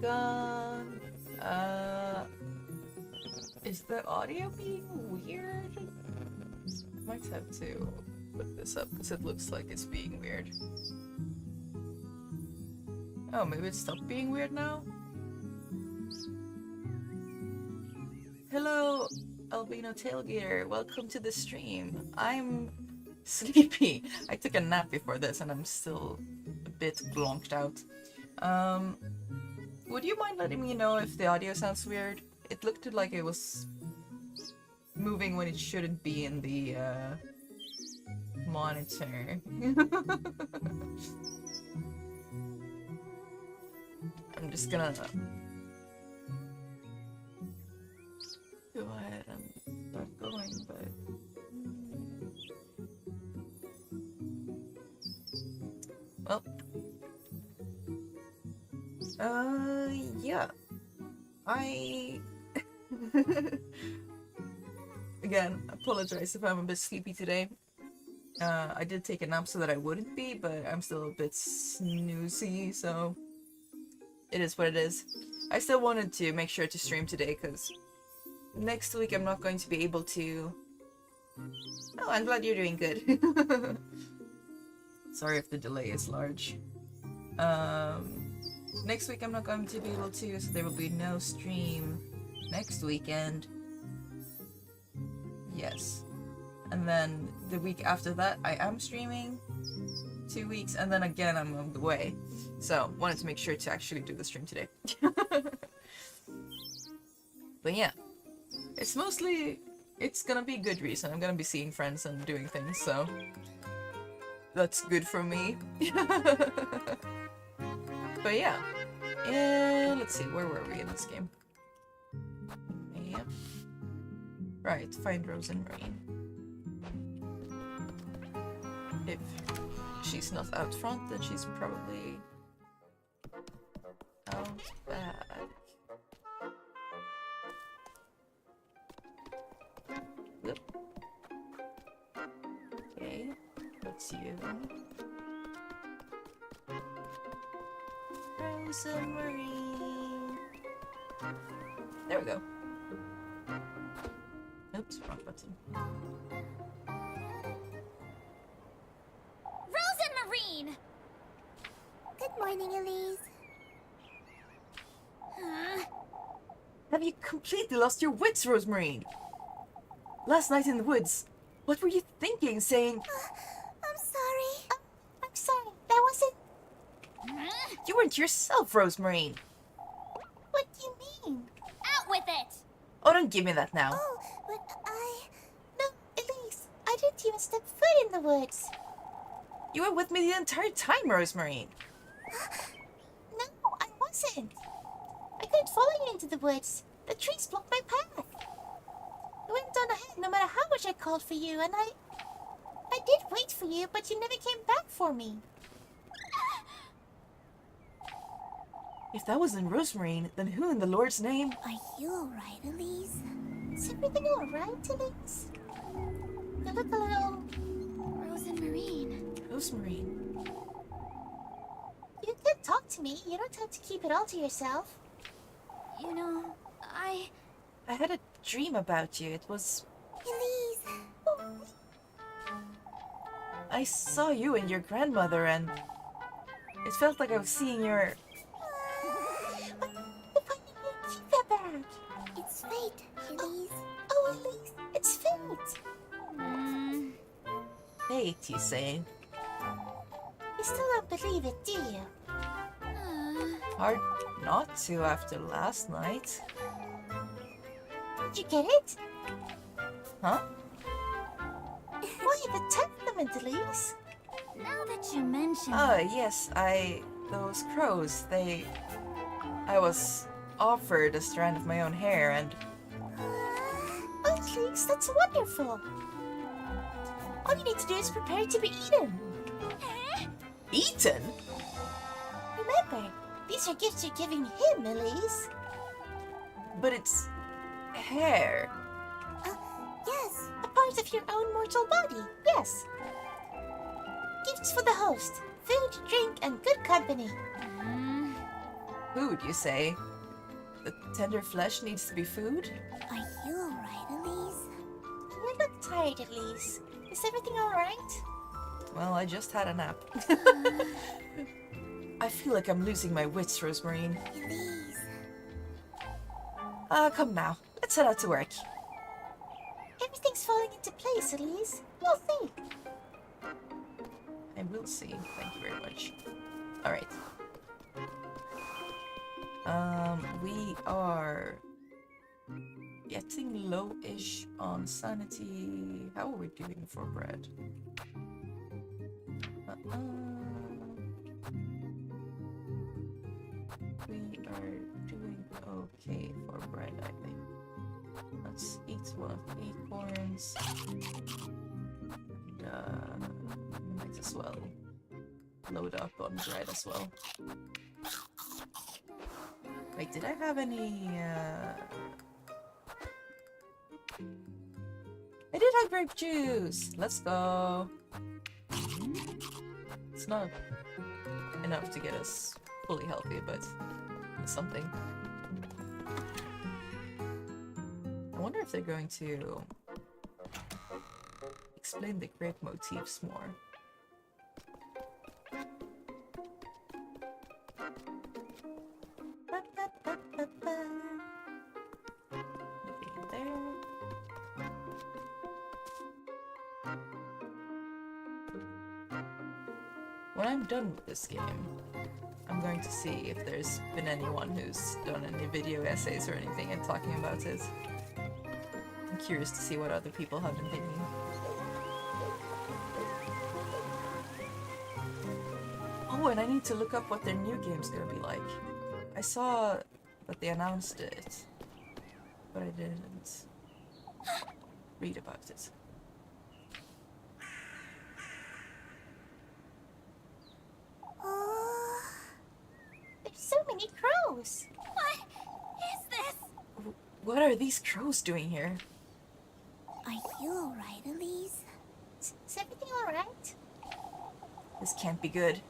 Morgan. Is the audio being weird? I might have to put this up because it looks like it's being weird. Oh, maybe it stopped being weird now? Hello, Albino Tailgater. Welcome to the stream. I'm sleepy. I took a nap before this and I'm still a bit blonked out. Would you mind letting me know if the audio sounds weird? It looked like it was moving when it shouldn't be in the monitor. I'm just gonna go ahead and start going, but well, yeah, I again apologize if I'm a bit sleepy today. I did take a nap so that I wouldn't be, but I'm still a bit snoozy, so it is what it is. I still wanted to make sure to stream today because next week I'm not going to be able to. Oh, I'm glad you're doing good. Sorry if the delay is large. Next week I'm not going to be able to, so there will be no stream next weekend. Yes. And then the week after that I am streaming 2 weeks, and then again I'm on the way. So wanted to make sure to actually do the stream today. But yeah. It's gonna be good reason. I'm gonna be seeing friends and doing things, so that's good for me. But yeah. And let's see, where were we in this game? Yep. Right, find Rose and Marine. If she's not out front, then she's probably out back. Yep. Okay, that's you. Rosa Marie. There we go. Oops, wrong button. Rosa Marine! Good morning, Elise. Have you completely lost your wits, Rosemarine? Last night in the woods, what were you thinking, saying... I'm sorry. I'm sorry. That wasn't... You weren't yourself, Rosemarine. What do you mean? Out with it! Oh, don't give me that now. Oh, but No, Elise, I didn't even step foot in the woods. You were with me the entire time, Rosemarine. No, I wasn't. I couldn't follow you into the woods. The trees blocked my path. You went on ahead no matter how much I called for you, and I did wait for you, but you never came back for me. If that wasn't Rosemarine, then who in the Lord's name? Are you alright, Elise? Is everything alright, Elise? You look a little... Rosemarine. Rosemarine. You can talk to me. You don't have to keep it all to yourself. You know, I had a dream about you. It was... Elise! I saw you and your grandmother, and... It felt like I was seeing your... Why did you keep that back? It's fate, Elise. Oh, Elise, it's fate. Fate, you say? You still don't believe it, do you? Hard not to after last night. Did you get it? Huh? Why the temperament, Elise? Now that you mention Oh, yes, those crows, I was offered a strand of my own hair, and... Oh, Elise, that's wonderful. All you need to do is prepare to be eaten. Eaten? Remember, these are gifts you're giving him, Elise. But it's... hair. Yes, a part of your own mortal body, yes. Gifts for the host, food, drink, and good company. Food, you say? The tender flesh needs to be food? Are you alright, Elise? You look tired, Elise. Is everything alright? Well, I just had a nap. I feel like I'm losing my wits, Rosemarine. Elise. Come now. Let's head out to work. Everything's falling into place, Elise. You'll see. I will see. Thank you very much. Alright. We are getting low-ish on sanity. How are we doing for bread? We are doing okay for bread, I think. Let's eat one of the acorns. And, might as well load up on bread as well. Wait, did I have any, I did have grape juice! Let's go! It's not enough to get us fully healthy, but it's something. I wonder if they're going to explain the grape motifs more. Nothing in there. When I'm done with this game, I'm going to see if there's been anyone who's done any video essays or anything and talking about it. I'm curious to see what other people have been thinking. Oh, and I need to look up what their new game's gonna be like. I saw that they announced it, but I didn't read about it. Oh, there's so many crows. What is this? What are these crows doing here? Are you alright, Elise? Is everything alright? This can't be good.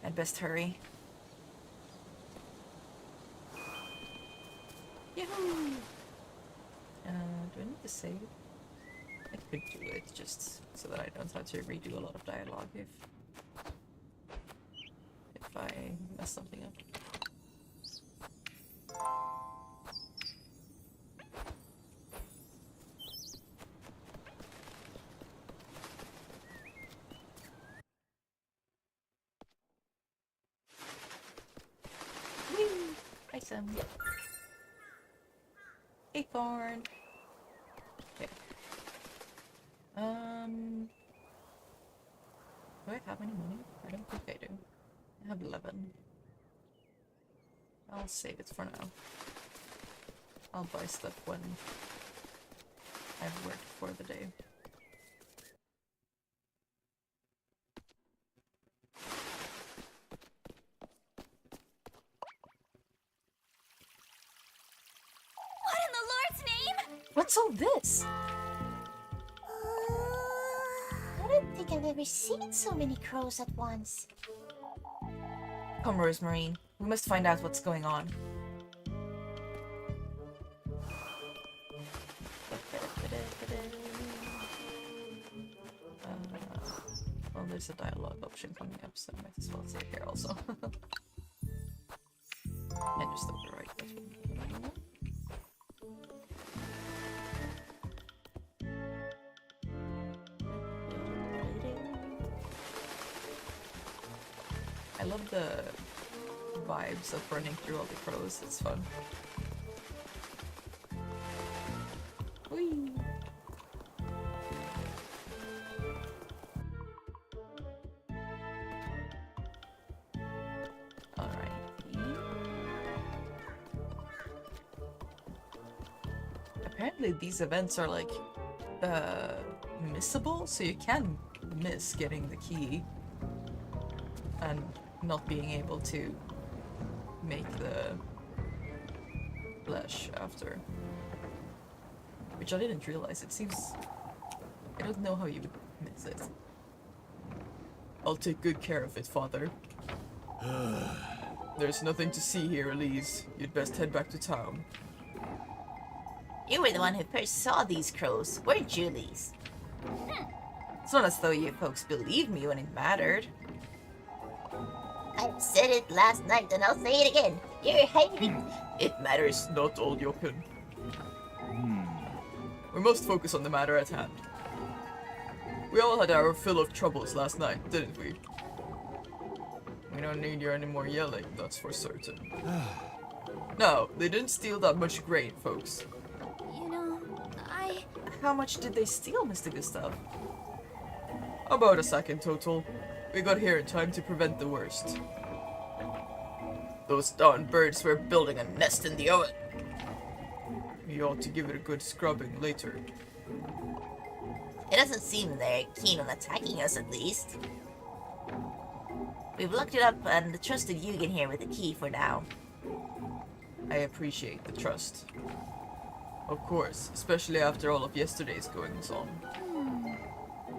I'd best hurry. Yahoo! Do I need to save? I could do it just so that I don't have to redo a lot of dialogue if I mess something up. Whee! Item. Acorn. Okay. Do I have any money? I don't think I do. I have 11. I'll save it for now. I'll buy stuff when I've worked for the day. What in the Lord's name? What's all this? I don't think I've ever seen so many crows at once. Come, Rosemarine. We must find out what's going on. Well, there's a dialogue option coming up, so I might as well save here also. And just overwrite this one. I love the vibes of running through all the crows, it's fun. Whee! Alrighty. Apparently these events are like, missable, so you can miss getting the key and not being able to make the flesh after. Which I didn't realize. It seems... I don't know how you would miss it. I'll take good care of it, father. There's nothing to see here, Elise. You'd best head back to town. You were the one who first saw these crows, weren't you, Elise? It's not as though you folks believed me when it mattered. I said it last night and I'll say it again. You're hiding. It matters not, old Jokun. We must focus on the matter at hand. We all had our fill of troubles last night, didn't we? We don't need your any more yelling, that's for certain. No, they didn't steal that much grain, folks. You know, How much did they steal, Mr. Gustav? About a sack in total. We got here in time to prevent the worst. Those darn birds were building a nest in the oven. We ought to give it a good scrubbing later. It doesn't seem they're keen on attacking us, at least. We've locked it up and trusted Eugen here with the key for now. I appreciate the trust. Of course, especially after all of yesterday's goings on.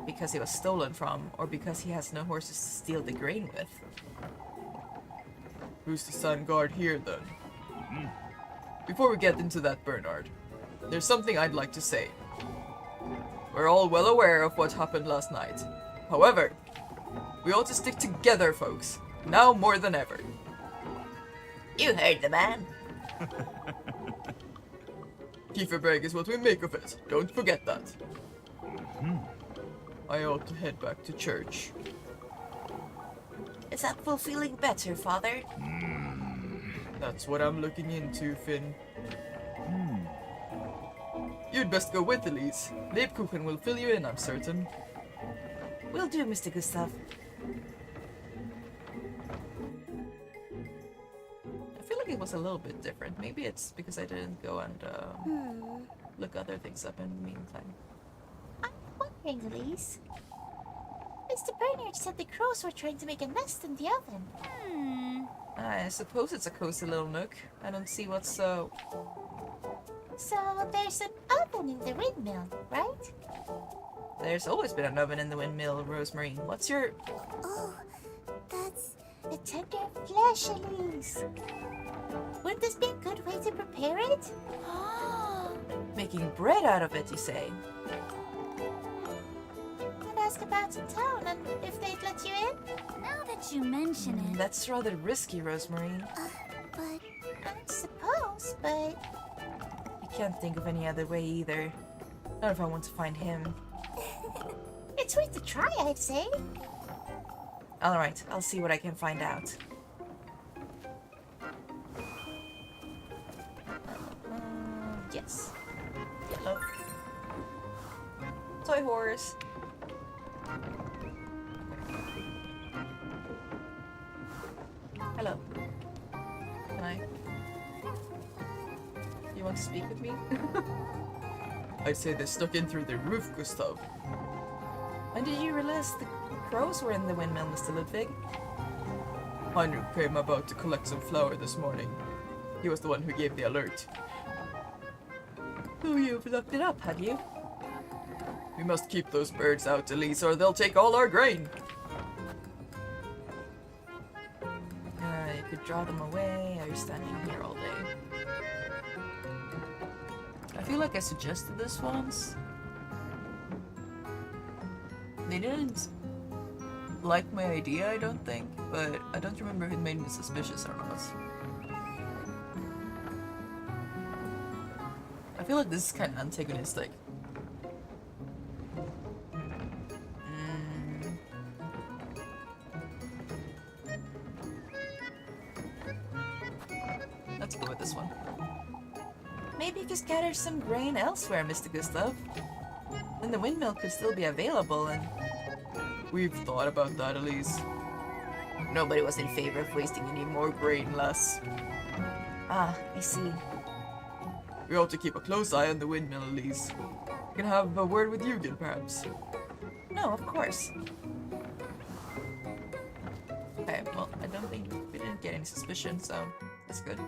Because he was stolen from, or because he has no horses to steal the grain with. Who's to stand guard here, then? Before we get into that, Bernard, there's something I'd like to say. We're all well aware of what happened last night. However, we ought to stick together, folks. Now more than ever. You heard the man. Kieferbreg is what we make of it. Don't forget that. I ought to head back to church. Is that full feeling better, Father? That's what I'm looking into, Finn. You'd best go with Elise. Lebkuchen will fill you in, I'm certain. Will do, Mr. Gustav. I feel like it was a little bit different. Maybe it's because I didn't go and look other things up in the meantime. I'm wondering, Elise. Mr. Bernard said the crows were trying to make a nest in the oven. I suppose it's a cozy little nook. I don't see what's so... So there's an oven in the windmill, right? There's always been an oven in the windmill, Rosemary. What's your... Oh, that's the tender flesh, Elise. Wouldn't this be a good way to prepare it? Making bread out of it, you say? I'd ask about in town and if they'd let you in. now that you mention it. That's rather risky, Rosemary. But I suppose, but I can't think of any other way either. Not if I want to find him. it's worth a try, I'd say. Alright, I'll see what I can find out. Yes. Hello. Toy horse. Hello. Can I? You want to speak with me? I'd say they stuck in through the roof, Gustav. When did you realize the crows were in the windmill, Mr. Ludwig? Heinrich came about to collect some flour this morning. He was the one who gave the alert. Oh, you've locked it up, have you? We must keep those birds out, Elise, or they'll take all our grain. You could draw them away, or you're standing here all day. I feel like I suggested this once. They didn't like my idea, I don't think, but I don't remember if it made me suspicious or not. I feel like this is kind of antagonistic. Let's go with this one. Maybe just gather some grain elsewhere, Mr. Gustav. Then the windmill could still be available and... We've thought about that, Elise. Nobody was in favor of wasting any more grain, lass. Ah, I see. We ought to keep a close eye on the windmill, Elise. We can have a word with Eugen, perhaps. No, of course. Okay, well, I don't think we didn't get any suspicion, so that's good.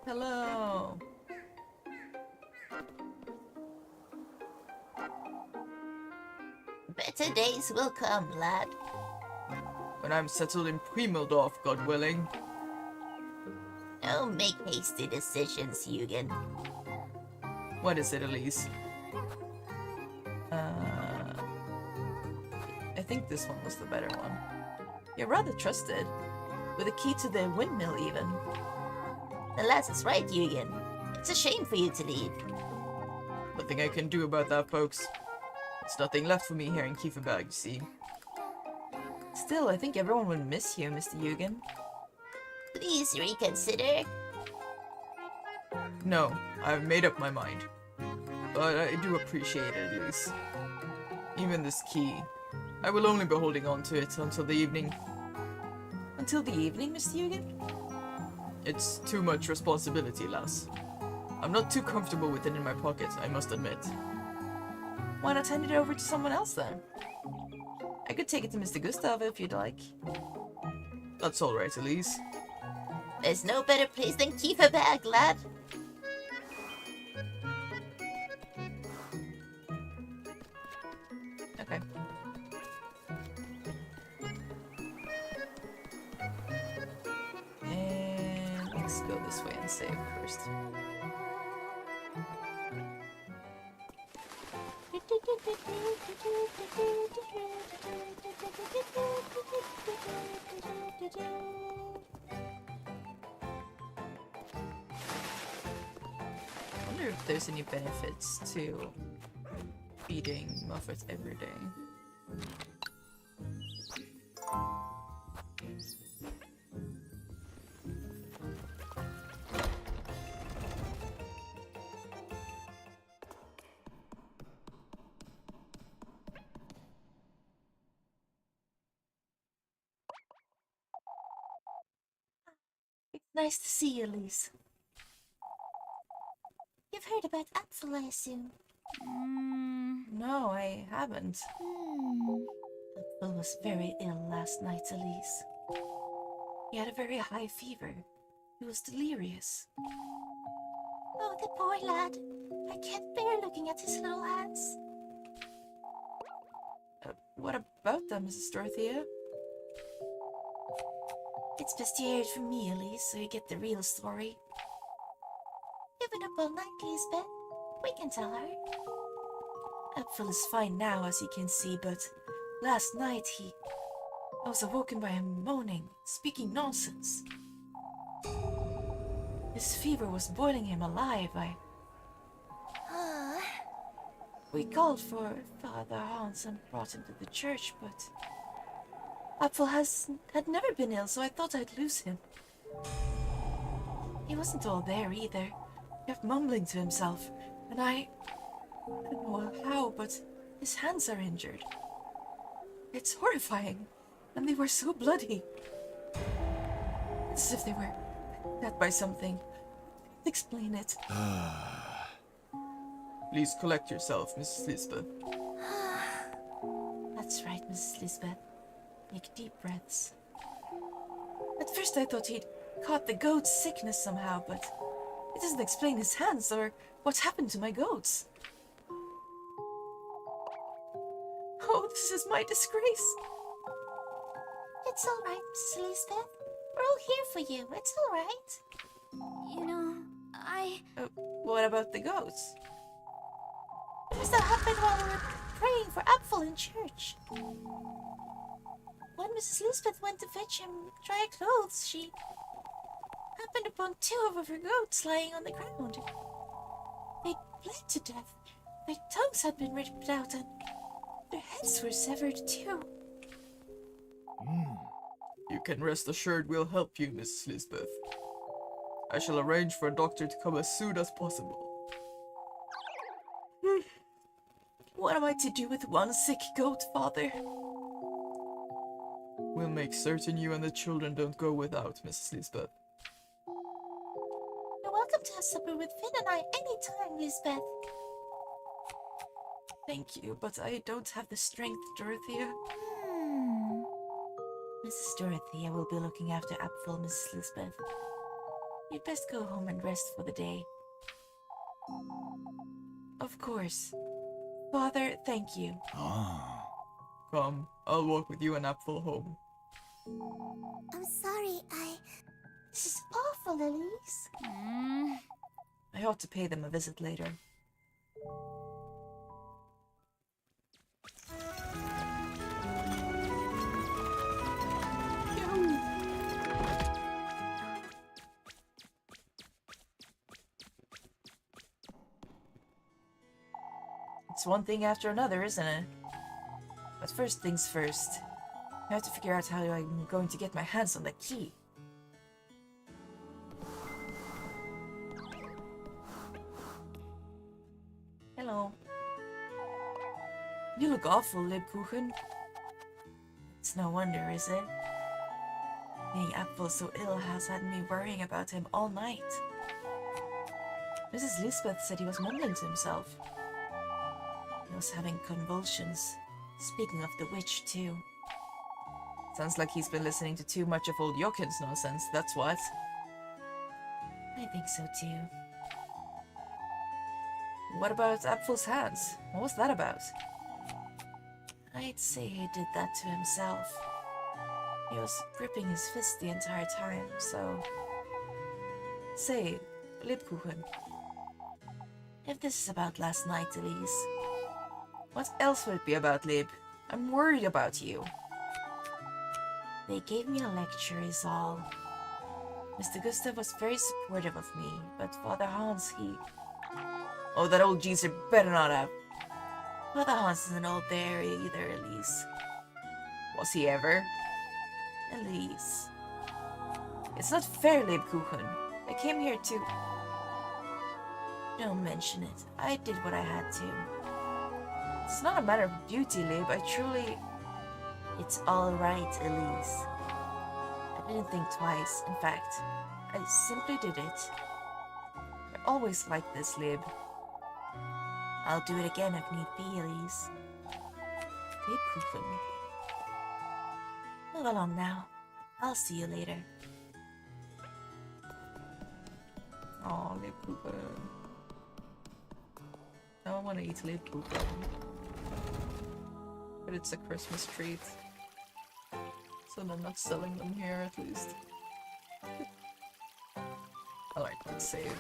Hello. Better days will come, lad. When I'm settled in Primeldorf, God willing. Don't make hasty decisions, Eugen. What is it, Elise? I think this one was the better one. You're rather trusted. With a key to the windmill, even. The lass is right, Eugen. It's a shame for you to leave. Nothing I can do about that, folks. There's nothing left for me here in Kieferberg, you see. Still, I think everyone would miss you, Mr. Eugen. Please reconsider. No, I've made up my mind. But I do appreciate it, at least. Even this key. I will only be holding on to it until the evening. Until the evening, Mr. Eugen? It's too much responsibility, lass. I'm not too comfortable with it in my pocket, I must admit. Why not hand it over to someone else, then? I could take it to Mr. Gustav if you'd like. That's alright, Elise. There's no better place than Kieferberg, lad. Okay. And let's go this way and save first. I wonder if there's any benefits to feeding Muffet every day. It's nice to see you, Elise. You've heard about Apfel, I assume. No, I haven't. Apfel was very ill last night, Elise. He had a very high fever. He was delirious. Oh, the poor lad. I can't bear looking at his little hands. What about them, Mrs. Dorothea? It's best you hear it from me, Elise, so you get the real story. You've been up all night, Lisbeth. We can tell her. Apfel is fine now, as you can see, but last night I was awoken by him moaning, speaking nonsense. His fever was boiling him alive. We called for Father Hans and brought him to the church, but Apfel had never been ill, so I thought I'd lose him. He wasn't all there either. He kept mumbling to himself, and I don't know how, but his hands are injured. It's horrifying, and they were so bloody. It's as if they were cut by something. I can't explain it. Please collect yourself, Mrs. Lisbeth. That's right, Mrs. Lisbeth. Make deep breaths. At first I thought he'd caught the goat's sickness somehow, but it doesn't explain his hands or what happened to my goats. Oh, this is my disgrace. It's all right, Mrs. Elizabeth. We're all here for you. It's all right. You know, What about the goats? It must have happened while we were praying for Apfel in church. When Mrs. Elizabeth went to fetch him dry clothes, she happened upon two of her goats lying on the ground. They bled to death. Their tongues had been ripped out and their heads were severed too. You can rest assured we'll help you, Mrs. Lisbeth. I shall arrange for a doctor to come as soon as possible. What am I to do with one sick goat, Father? We'll make certain you and the children don't go without, Mrs. Lisbeth. You're welcome to have supper with Finn and I any time, Lisbeth. Thank you, but I don't have the strength, Dorothea. Mrs. Dorothea will be looking after Apfel, Mrs. Lisbeth. You'd best go home and rest for the day. Of course. Father, thank you. Come, I'll walk with you and Apfel home. I'm sorry, This is awful, Elise. I ought to pay them a visit later. It's one thing after another, isn't it? But first things first. I have to figure out how I'm going to get my hands on the key. Hello. You look awful, Lebkuchen. It's no wonder, is it? Being Apfel so ill has had me worrying about him all night. Mrs. Lisbeth said he was mumbling to himself. He was having convulsions. Speaking of the witch, too. Sounds like he's been listening to too much of old Jochen's nonsense, that's what. I think so, too. What about Apfel's hands? What was that about? I'd say he did that to himself. He was gripping his fist the entire time, so... Say, Lebkuchen. If this is about last night, Elise, what else would it be about, Lib? I'm worried about you. They gave me a lecture is all. Mr. Gustav was very supportive of me, but Father Hans, he... Oh, that old geezer better not have. Father Hans isn't old bear either, Elise. Was he ever? Elise. It's not fair, Lebkuchen. I came here to... Don't mention it. I did what I had to. It's not a matter of duty, Lib. I truly... It's alright, Elise. I didn't think twice. In fact, I simply did it. You're always like this, Lib. I'll do it again if need be, Elise. Lebkuchen. Move along now. I'll see you later. Oh, Lebkuchen. Now I want to eat Lebkuchen. But it's a Christmas treat. So they're not selling them here, at least. Alright, let's save.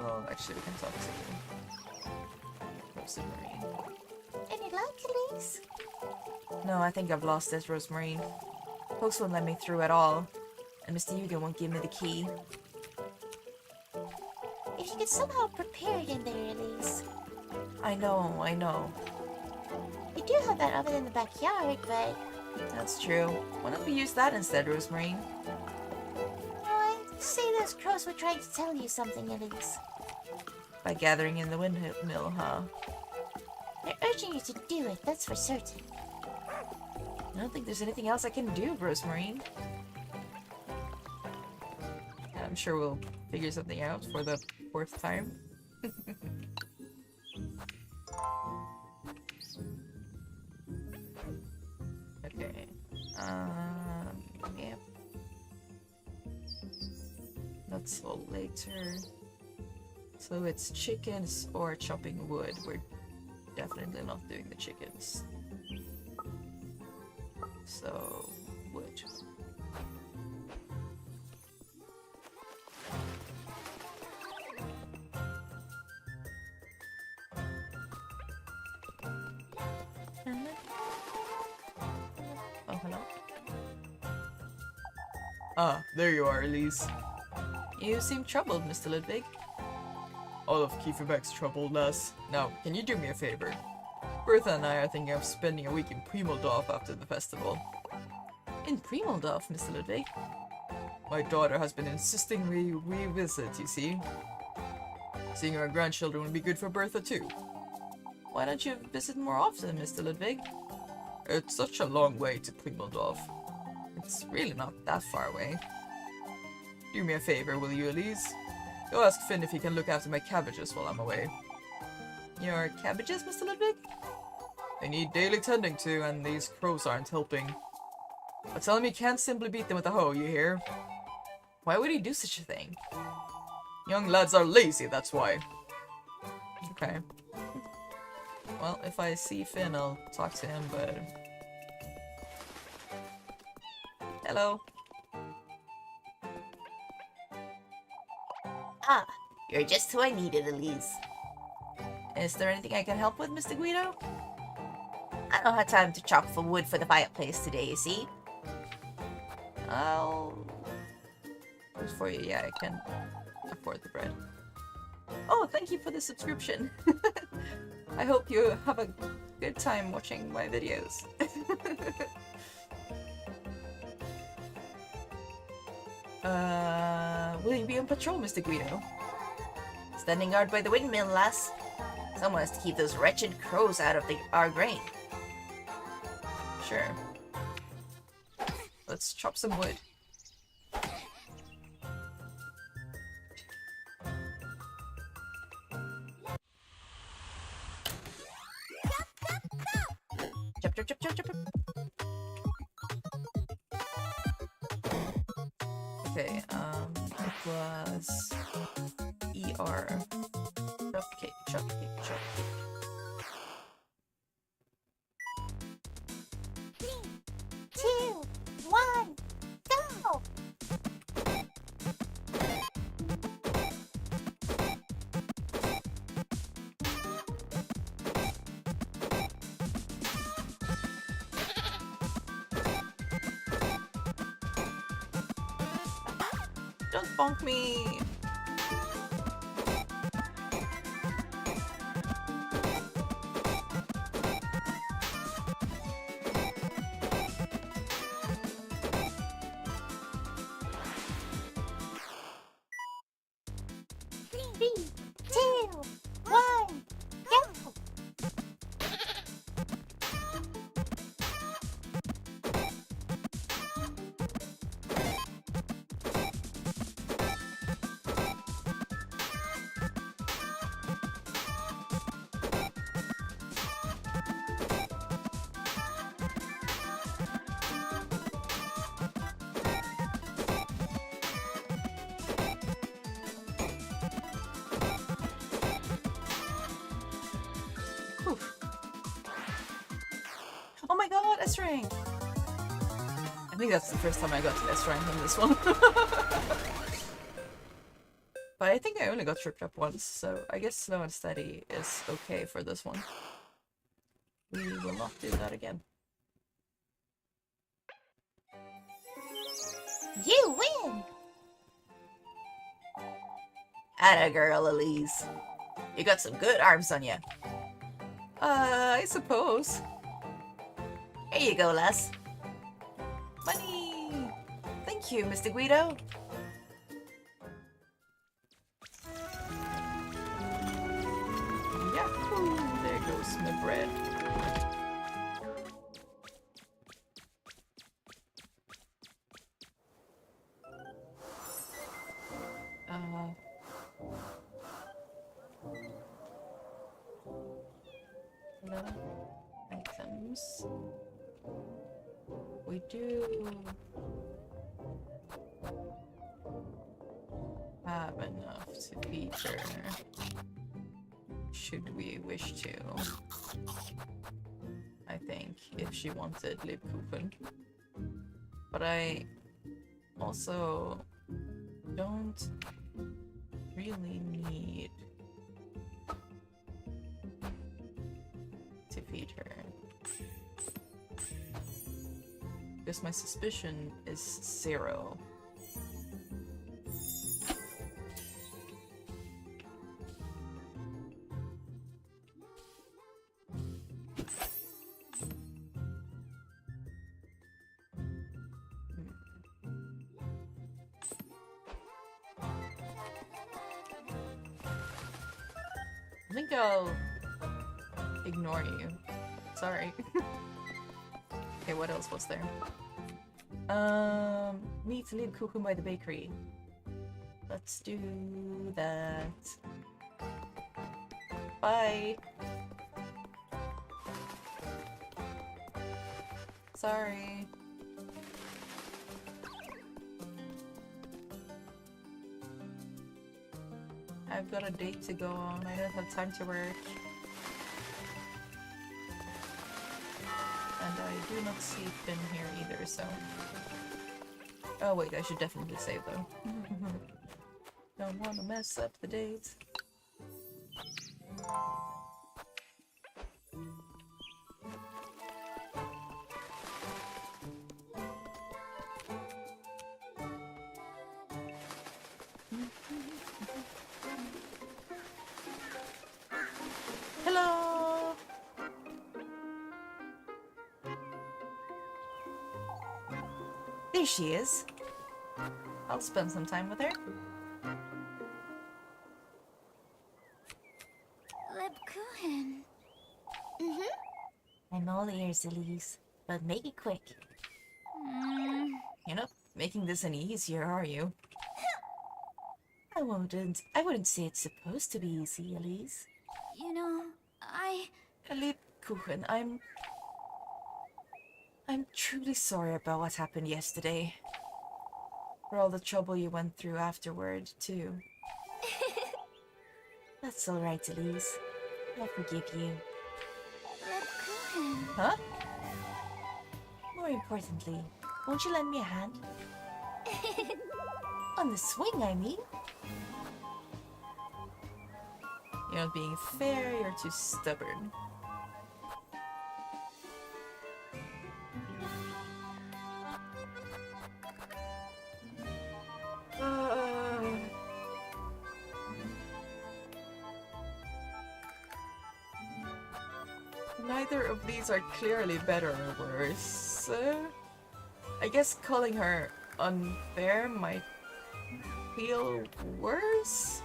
Well, actually, we can talk to you. Rosemary. Any luck, Elise? No, I think I've lost this, Rosemary. Folks won't let me through at all. And Mr. Yugen won't give me the key. If you could somehow prepare it in there, Elise. I know, I know. You do have that oven in the backyard, but... That's true. Why don't we use that instead, Rosemary? I'd say those crows were trying to tell you something, Elise. By gathering in the windmill, huh? They're urging you to do it, that's for certain. I don't think there's anything else I can do, Rosemary. I'm sure we'll figure something out for the 4th time. Okay. Yeah. That's all later. So it's chickens or chopping wood. We're definitely not doing the chickens. So, wood. Oh, hello. Ah, there you are, Elise. You seem troubled, Mr. Ludwig. All of Kieferbeck's troubled us. Now, can you do me a favor? Bertha and I are thinking of spending a week in Primeldorf after the festival. In Primeldorf, Mr. Ludwig? My daughter has been insisting we revisit, you see. Seeing our grandchildren would be good for Bertha too. Why don't you visit more often, Mr. Ludwig? It's such a long way to Primeldorf. It's really not that far away. Do me a favor, will you, Elise? Go ask Finn if he can look after my cabbages while I'm away. Your cabbages, Mr. Ludwig? They need daily tending to, and these crows aren't helping. But tell him he can't simply beat them with a hoe, you hear? Why would he do such a thing? Young lads are lazy, that's why. Okay. Well, if I see Finn, I'll talk to him, but... Hello. Ah, you're just who I needed, Elise. Is there anything I can help with, Mr. Guido? I don't have time to chop for wood for the fireplace today, you see? I'll... Wait for you. Yeah, I can afford the bread. Oh, thank you for the subscription. I hope you have a good time watching my videos. Will you be on patrol, Mr. Guido? Standing guard by the windmill, lass. Someone has to keep those wretched crows out of our grain. Sure. Let's chop some wood. Chop, chop, chop, chop, chop. Okay, it was ER. Chop cake, chop cake, chop cake. 3, 2, 1, go! Don't bonk me! Three, two, one, go! Oof. Oh my god, S rank! I think that's the first time I got to S rank on this one. But I think I only got tripped up once, so I guess slow and steady is okay for this one. We will not do that again. You win! Atta girl, Elise. You got some good arms on you. I suppose. Here you go, lass. Money! Thank you, Mr. Guido. Yahoo! There goes my bread. Items. We do have enough to feed her, should we wish to. I think, if she wanted Lebkuchen. But I also don't really need to feed her. Because my suspicion is 0. I think I'll ignore you. Sorry. Okay, what else was there? Meet Lebkuchen by the bakery. Let's do that. Bye. Sorry. I've got a date to go on. I don't have time to work. And I do not sleep in here either, so... Oh wait, I should definitely save though. Don't want to mess up the date. Hello! There she is. I'll spend some time with her. Lebkuchen. I'm all ears, Elise, but make it quick. You're not making this any easier, are you? I wouldn't say it's supposed to be easy, Elise. You know, Lebkuchen, I'm truly sorry about what happened yesterday. For all the trouble you went through afterward, too. That's all right, Elise. I forgive you. Lebkuchen. Huh? More importantly, won't you lend me a hand? On the swing, I mean. You're not being fair, you're too stubborn. Neither of these are clearly better or worse. I guess calling her unfair might feel worse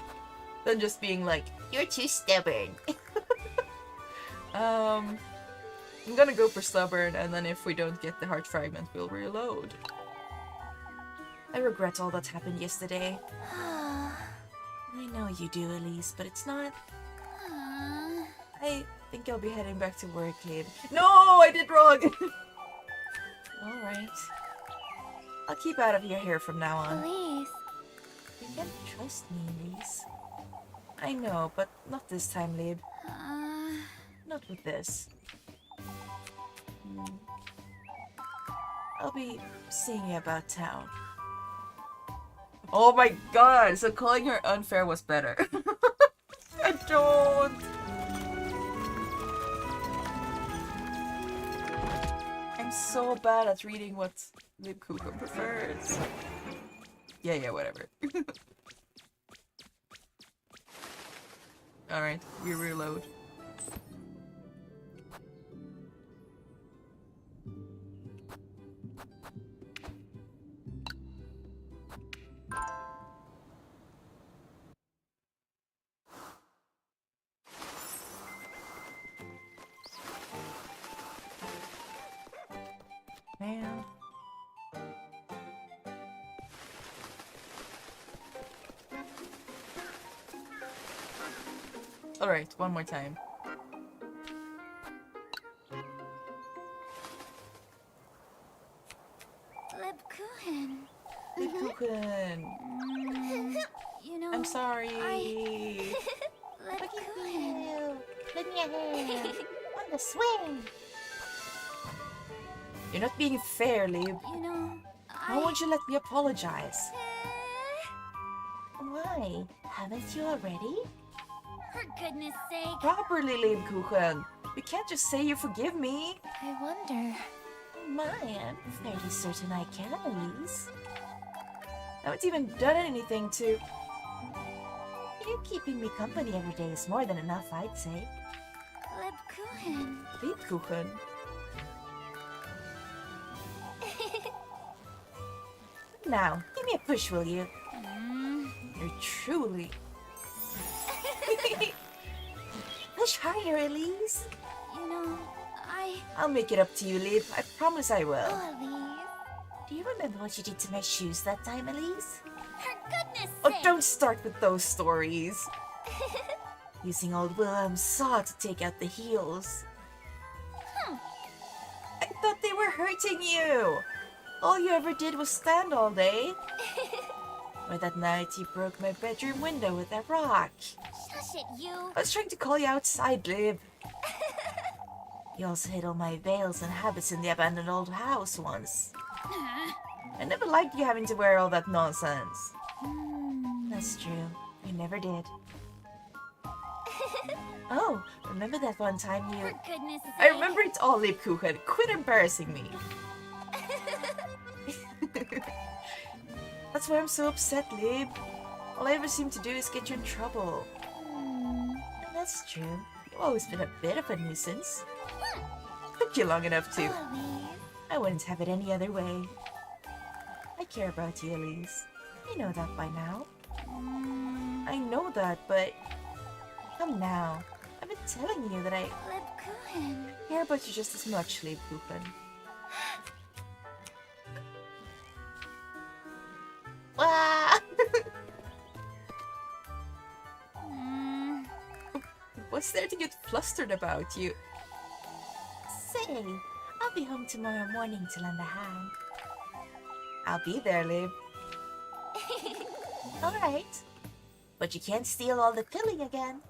than just being like, You're too stubborn. I'm gonna go for stubborn, and then if we don't get the heart fragment, we'll reload. I regret all that happened yesterday. I know you do, Elise, but it's not... I think I'll be heading back to work, Lib. No, I did wrong! Alright. I'll keep out of your hair from now on. Elise. You can trust me, Elise. I know, but not this time, Lib. Uh, Not with this. I'll be seeing you about town. Oh my god, so calling her unfair was better. I don't. I'm so bad at reading what Lebkuchen prefers. Yeah, whatever. Alright, we reload. Man. Alright, one more time. Lebkuchen. Lebkuchen. You know, I'm sorry. Lebkuchen. Lend me a hand. On the swing. You're not being fair, Lib. You know, Why won't you let me apologize? Why? Haven't you already? For goodness sake. Properly, Lebkuchen. You can't just say you forgive me. I wonder. My, I'm fairly certain I can, Elise. I haven't even done anything to... You keeping me company every day is more than enough, I'd say. Lebkuchen. Lebkuchen? Now, give me a push, will you? You're truly... Push harder, Elise. You know, I'll make it up to you, Lib. I promise I will. Oh, Elise. Do you remember what you did to my shoes that time, Elise? For goodness Oh, sake. don't start with those stories. Using old Wilhelm's saw to take out the heels. I thought they were hurting you. All you ever did was stand all day. Or that night you broke my bedroom window with that rock. Shush it, you. I was trying to call you outside, Lib. You also hid all my veils and habits in the abandoned old house once. I never liked you having to wear all that nonsense. That's true. You never did. Oh, remember that one time For you... goodness sake. I remember it all, Lebkuchen. Quit embarrassing me. That's why I'm so upset, Lib. All I ever seem to do is get you in trouble. That's true. You've always been a bit of a nuisance. Took you long enough to. Elise. I wouldn't have it any other way. I care about you, Elise. You know that by now. I know that, but Come now. I've been telling you that I Lebkuchen. care about you just as much, Lebkuchen. Ah! What's there to get flustered about? You. Say, I'll be home tomorrow morning to lend a hand. I'll be there, Lib. Alright. But you can't steal all the filling again.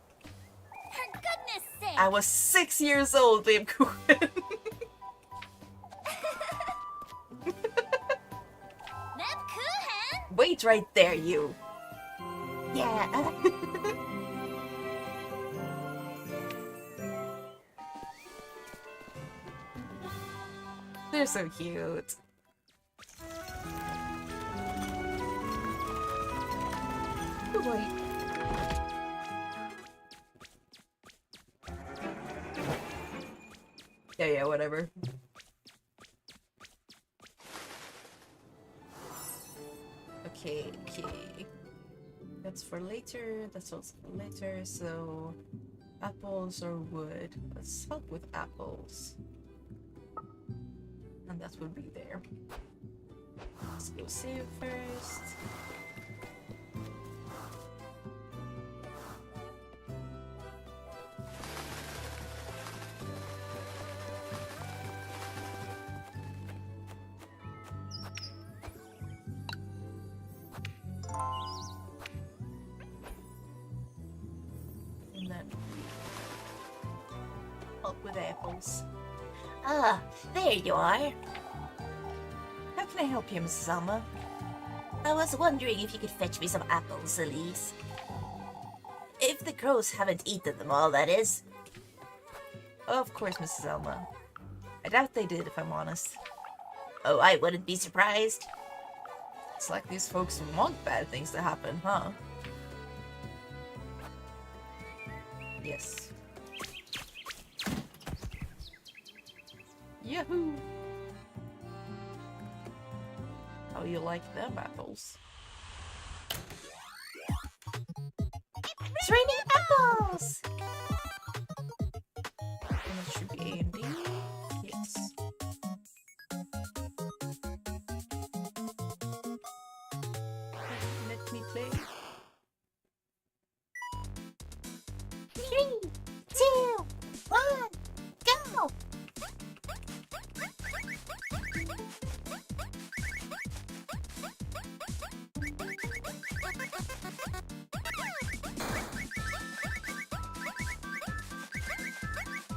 For goodness sake. I was 6 years old, Lebkuchen. Lebkuchen. Wait right there, you. Yeah. They're so cute. Oh boy. Yeah, whatever. Okay. That's for later. That's also for later. So, apples or wood? Let's help with apples. And that would be there. Let's go save first. And then help with apples. Ah, there you are. How can I help you, Mrs. Alma? I was wondering if you could fetch me some apples, Elise. If the crows haven't eaten them all, that is. Of course, Mrs. Alma. I doubt they did, if I'm honest. Oh, I wouldn't be surprised. It's like these folks want bad things to happen, huh? Yes. Yahoo! How you like them apples? It's raining apples! And it should be A and D. Yes. Let me play. 3, 2, 1, go!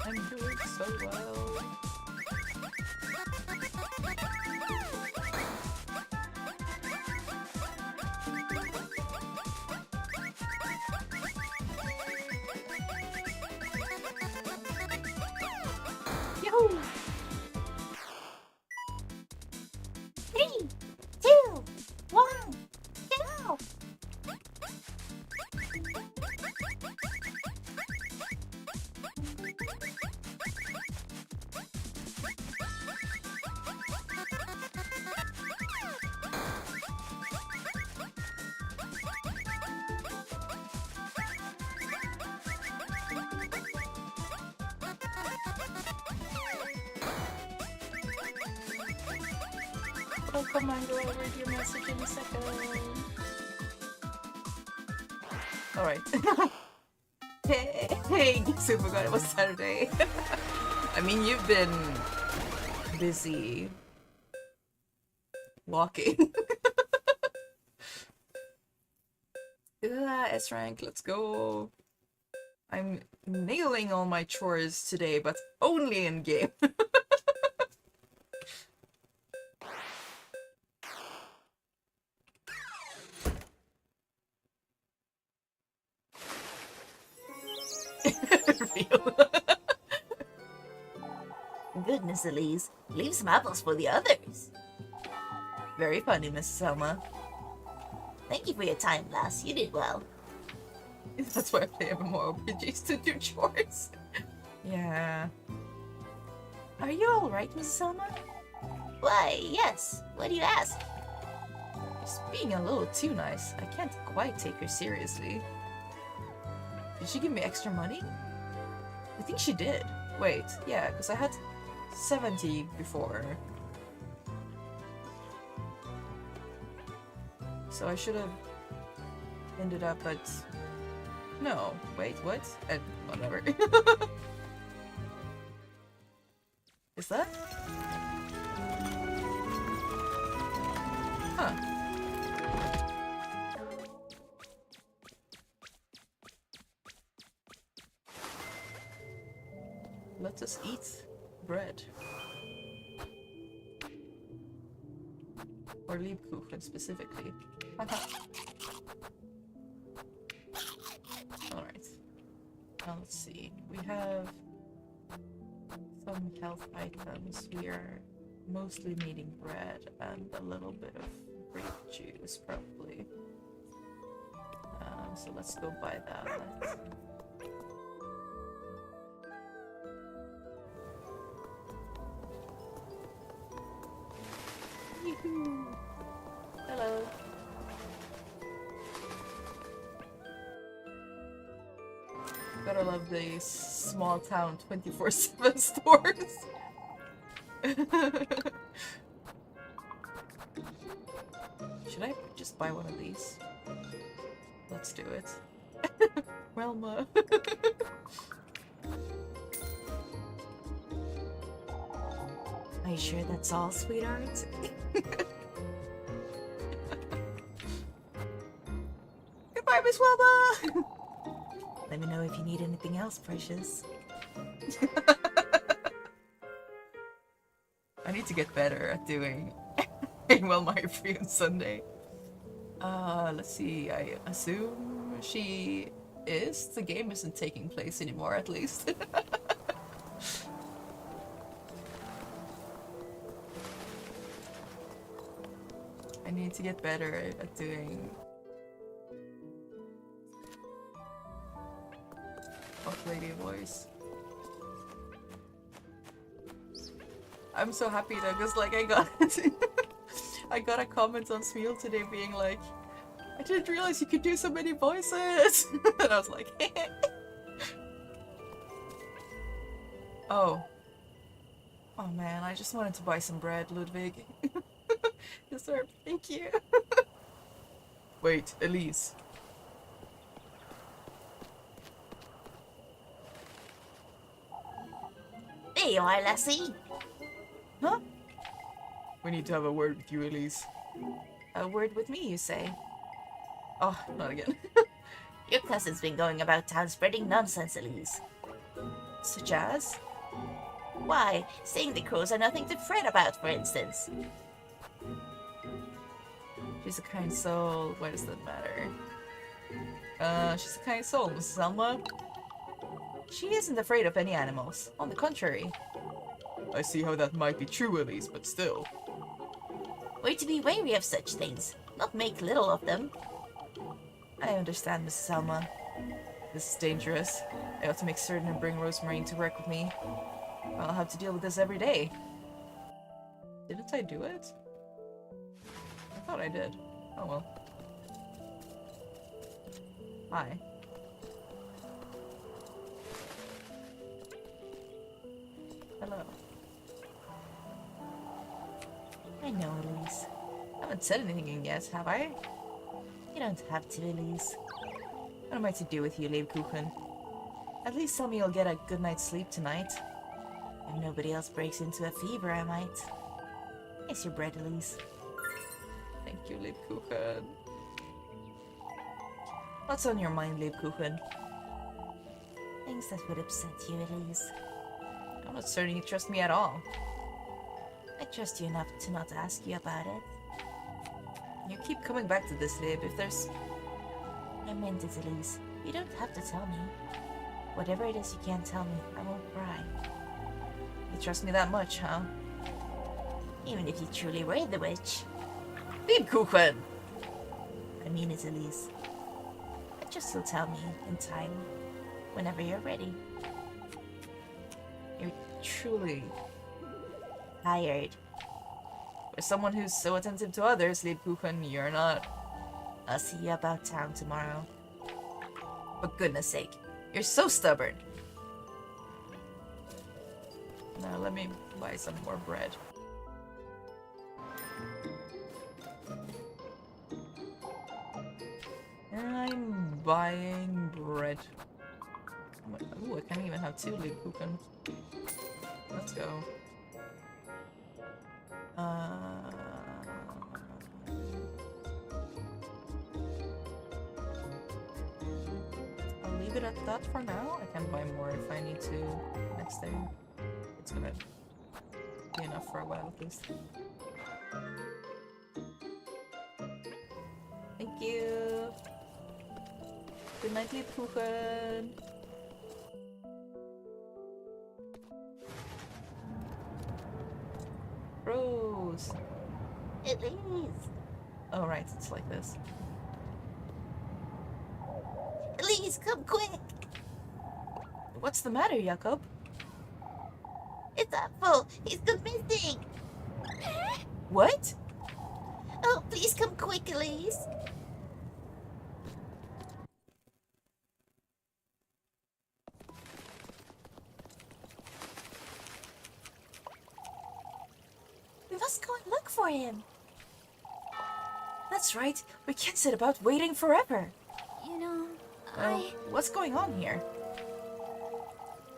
I'm doing so well. Yahoo! 3, 2, 1, go! Oh, Commander, I'll read your message in a second. Alright. Hey, so forgot it was Saturday. I mean, you've been busy walking. S rank, let's go. I'm nailing all my chores today, but only in game. Miss Elise. Leave some apples for the others. Very funny, Mrs. Selma. Thank you for your time, lass. You did well. That's why I play MMORPGs to do chores. Yeah. Are you alright, Mrs. Selma? Why, yes. What do you ask? She's being a little too nice. I can't quite take her seriously. Did she give me extra money? I think she did. Wait, yeah, because I had 70 before. So I should have ended up at... No, wait, what? Whatever. Is that? Huh. Let us eat bread. Or Lebkuchen specifically. Alright. Now let's see. We have some health items. We are mostly needing bread and a little bit of grape juice, probably. So let's go buy that. Yoo-hoo. Hello. Gotta love these small town 24/7 stores. Should I just buy one of these? Let's do it. Wilma. Are you sure that's all, sweetheart? Goodbye, Miss Wilma! Let me know if you need anything else, precious. I need to get better at doing Wilma are free on Sunday. Let's see, I assume she is. The game isn't taking place anymore, at least. I need to get better at doing Fuck lady voice. I'm so happy though, because like I got I got a comment on Smeal today being like, I didn't realize you could do so many voices. And I was like, oh. Oh man, I just wanted to buy some bread, Ludwig. Yes sir, thank you. Wait, Elise. There you are, lassie. Huh? We need to have a word with you, Elise. A word with me, you say? Oh, not again. Your cousin's been going about town spreading nonsense, Elise. Such as? Why, saying the crows are nothing to fret about, for instance. She's a kind soul. Why does that matter? She's a kind soul, Mrs. Selma. She isn't afraid of any animals. On the contrary. I see how that might be true, Elise, but still. We're to be wary of such things, not make little of them. I understand, Mrs. Selma. This is dangerous. I have to make certain and bring Rosemary to work with me. I'll have to deal with this every day. Didn't I do it? I thought I did. Oh well. Hi. Hello. I know, Elise. I haven't said anything yet, have I? You don't have to, Elise. What am I to do with you, Lebkuchen? At least tell me you'll get a good night's sleep tonight. If nobody else breaks into a fever, I might. Here's your bread, Elise. Thank you, Lebkuchen. What's on your mind, Lebkuchen? Things that would upset you, Elise. I'm not certain you trust me at all. I trust you enough to not ask you about it. You keep coming back to this, Lib. If there's... I meant it, Elise. You don't have to tell me. Whatever it is you can't tell me, I won't pry. You trust me that much, huh? Even if you truly were the witch. Lebkuchen! I mean it, Elise. But just you'll tell me in time, whenever you're ready. You're truly... Tired. For someone who's so attentive to others, Lebkuchen, you're not. I'll see you about town tomorrow. For goodness sake. You're so stubborn. Now let me buy some more bread. I'm buying bread. Ooh, I can't even have 2 Lebkuchen. Let's go. I'll leave it at that for now. I can buy more if I need to next day. It's gonna be enough for a while at least. Thank you. Good night, Lebkuchen. Rose. Elise! Oh right, it's like this. Elise, come quick! What's the matter, Jakob? It's Apfel! He's gone missing! What? Oh, please come quick, Elise! We must go and look for him. That's right. We can't sit about waiting forever. You know, Well, what's going on here?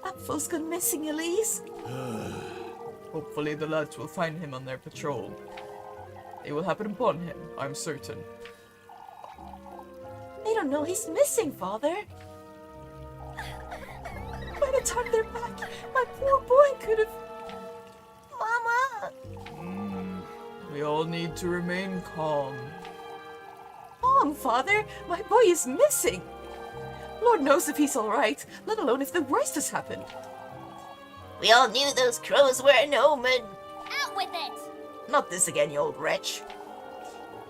Apfel's gone missing, Elise. Hopefully the lads will find him on their patrol. They will happen upon him, I'm certain. They don't know he's missing, Father. By the time they're back, my poor boy could have... Mama! We all need to remain calm. Calm, Father! My boy is missing! Lord knows if he's alright, let alone if the worst has happened. We all knew those crows were an omen. out with it! Not this again, you old wretch.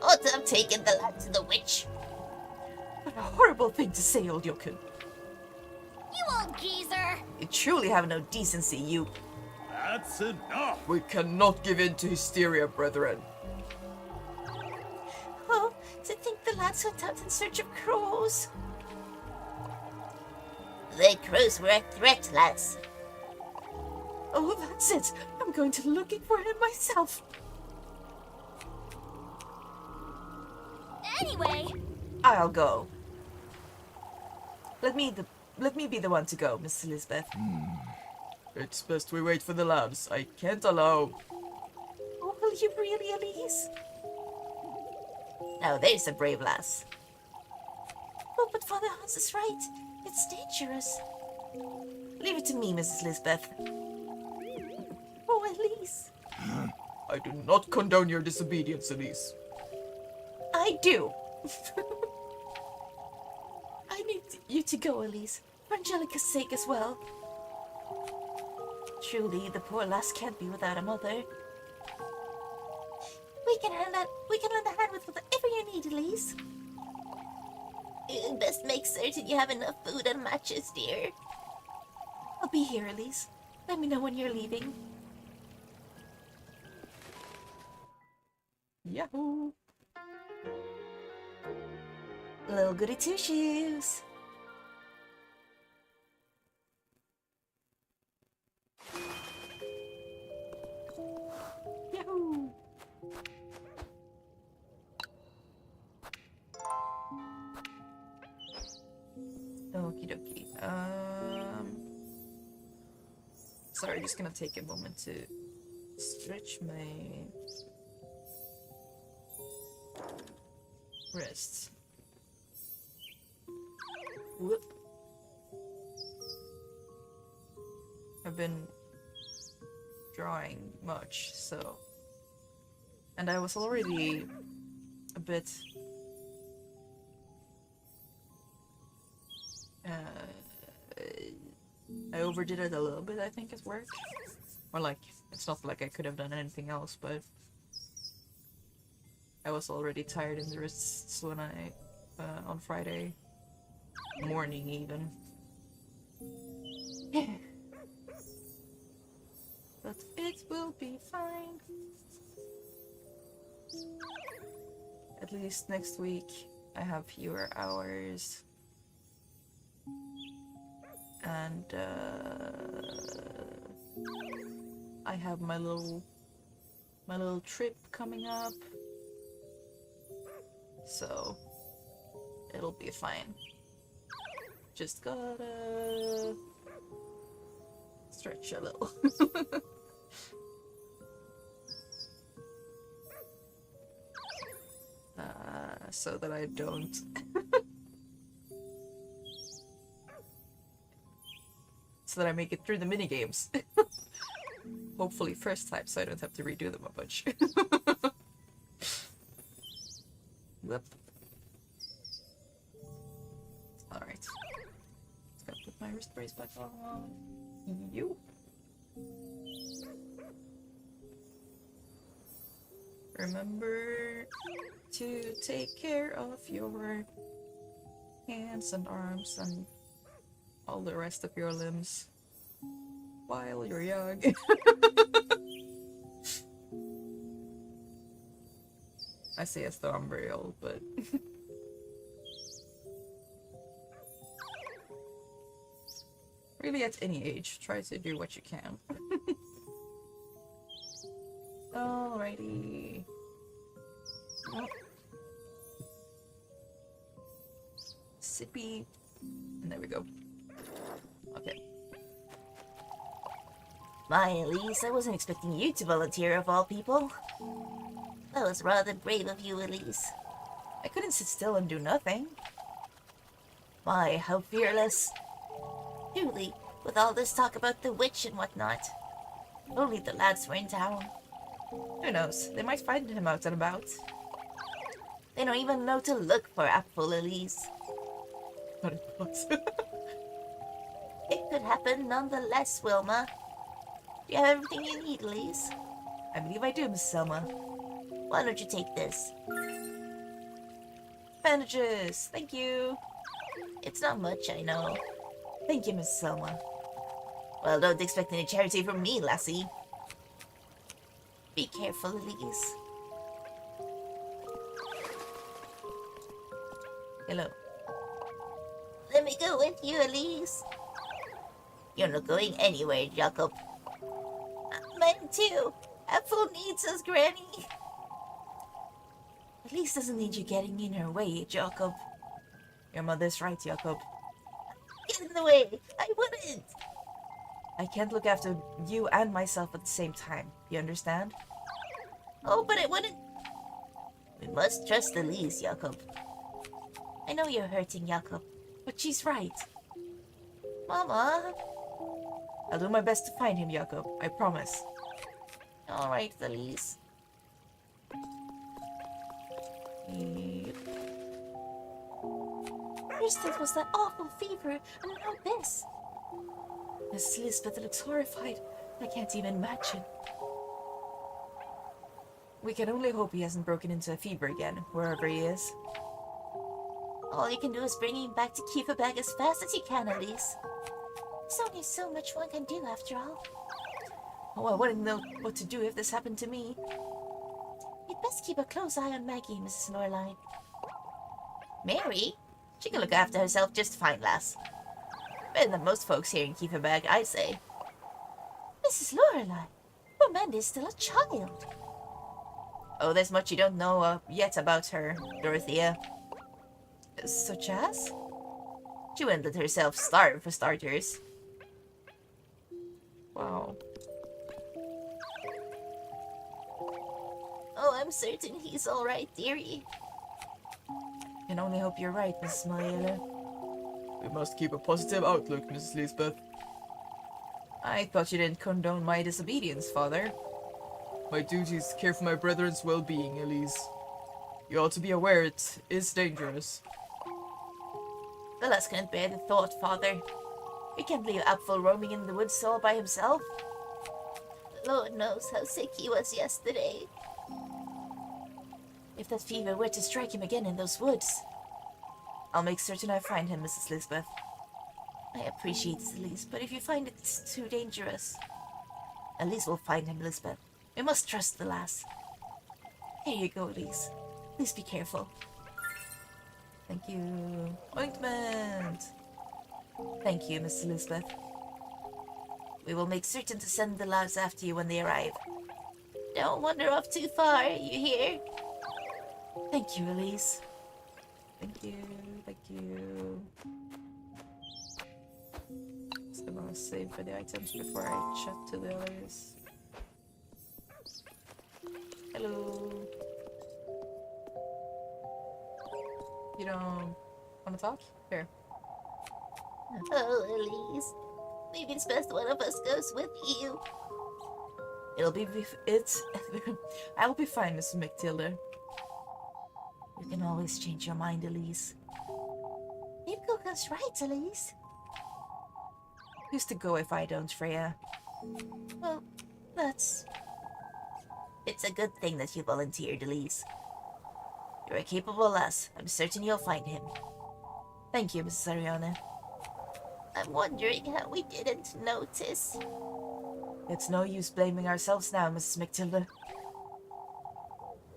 Ought to have taken the lad to the witch. What a horrible thing to say, old Jochen. You old geezer! You truly have no decency, you... That's enough! We cannot give in to hysteria, brethren. Oh, to think the lads went out in search of crows. The crows were a threat, lads. Oh, that's it. I'm going to looking for him myself. Anyway, I'll go. Let me be the one to go, Miss Elizabeth. It's best we wait for the lads. I can't allow... Oh, will you really, Elise? Now there's a brave lass. Oh, but Father Hans is right. It's dangerous. Leave it to me, Mrs. Lisbeth. Oh, Elise. I do not condone your disobedience, Elise. I do. I need you to go, Elise, for Angelica's sake as well. Truly, the poor lass can't be without a mother. We can lend a hand with whatever you need, Elise. You best make certain you have enough food and matches, dear. I'll be here, Elise. Let me know when you're leaving. Yahoo! Little goody two-shoes. Yahoo! Okie dokie. Sorry, just gonna take a moment to stretch my wrists. Whoop. I've been drawing much, so... And I was already a bit... I overdid it a little bit, I think, at work. Or like, it's not like I could have done anything else, but I was already tired in the wrists when I, on Friday morning even. But it will be fine. At least next week I have fewer hours. And I have my little trip coming up. So it'll be fine. Just gotta stretch a little. So that I don't so that I make it through the minigames. Hopefully first time, so I don't have to redo them a bunch. Yep. Alright. Just gotta put my wrist brace back on. You. Remember to take care of your hands and arms and all the rest of your limbs while you're young. I say as though I'm very old, but really at any age, try to do what you can. Alrighty. Oh. Sippy. And there we go. Okay. My Elise, I wasn't expecting you to volunteer of all people. That was rather brave of you, Elise. I couldn't sit still and do nothing. My, how fearless. Truly, with all this talk about the witch and whatnot. Only the lads were in town. Who knows? They might find him out and about. They don't even know to look for Apfel, Elise. But it was. It could happen nonetheless, Wilma. Do you have everything you need, Elise? I believe I do, Miss Selma. Why don't you take this? Bandages! Thank you! It's not much, I know. Thank you, Miss Selma. Well, don't expect any charity from me, lassie. Be careful, Elise. Hello. Let me go with you, Elise. You're not going anywhere, Jacob. Mine too. Apfel needs us, Granny. Elise doesn't need you getting in her way, Jacob. Your mother's right, Jacob. Get in the way. I wouldn't. I can't look after you and myself at the same time. You understand? Oh, but I wouldn't. We must trust Elise, Jacob. I know you're hurting, Jacob, But she's right. Mama. I'll do my best to find him, Jacob. I promise. All right, Elise. Yep. First it was that awful fever, and now this. Miss Lisbeth looks horrified. I can't even imagine. We can only hope he hasn't broken into a fever again, wherever he is. All you can do is bring him back to Kieferberg as fast as you can, Elise. There's only so much one can do, after all. Oh, I wouldn't know what to do if this happened to me. You'd best keep a close eye on Maggie, Mrs. Lorelei. Mary? She can look after herself just fine, lass. Better than most folks here in Kieferberg, I say. Mrs. Lorelei, poor Mandy's still a child. Oh, there's much you don't know yet about her, Dorothea. Such as? She wouldn't let herself starve, for starters. Wow. Oh, I'm certain he's all right, dearie. Can only hope you're right, Mrs. Mariella. We must keep a positive outlook, Mrs. Lisbeth. I thought you didn't condone my disobedience, Father. My duty is to care for my brethren's well-being, Elise. You ought to be aware it is dangerous. The lass can't bear the thought, Father. We can't leave Apfel roaming in the woods all by himself. Lord knows how sick he was yesterday. If that fever were to strike him again in those woods, I'll make certain I find him, Mrs. Lisbeth. I appreciate it, Elise, but if you find it too dangerous... Elise will find him, Lisbeth. We must trust the lass. Here you go, Elise. Please be careful. Thank you. Ointment! Thank you, Mrs. Lisbeth. We will make certain to send the lads after you when they arrive. Don't wander off too far, you hear? Thank you, Elise. Thank you, thank you. Just gonna save for the items before I chat to the others. Hello. You don't want to talk? Here. Oh, Elise. Maybe it's best one of us goes with you. I'll be fine, Mrs. McTilda. You can always change your mind, Elise. Cook's right, Elise. Who's to go if I don't, Freya? Well, that's... It's a good thing that you volunteered, Elise. You're a capable lass. I'm certain you'll find him. Thank you, Mrs. Ariana. I'm wondering how we didn't notice. It's no use blaming ourselves now, Mrs. McTilda.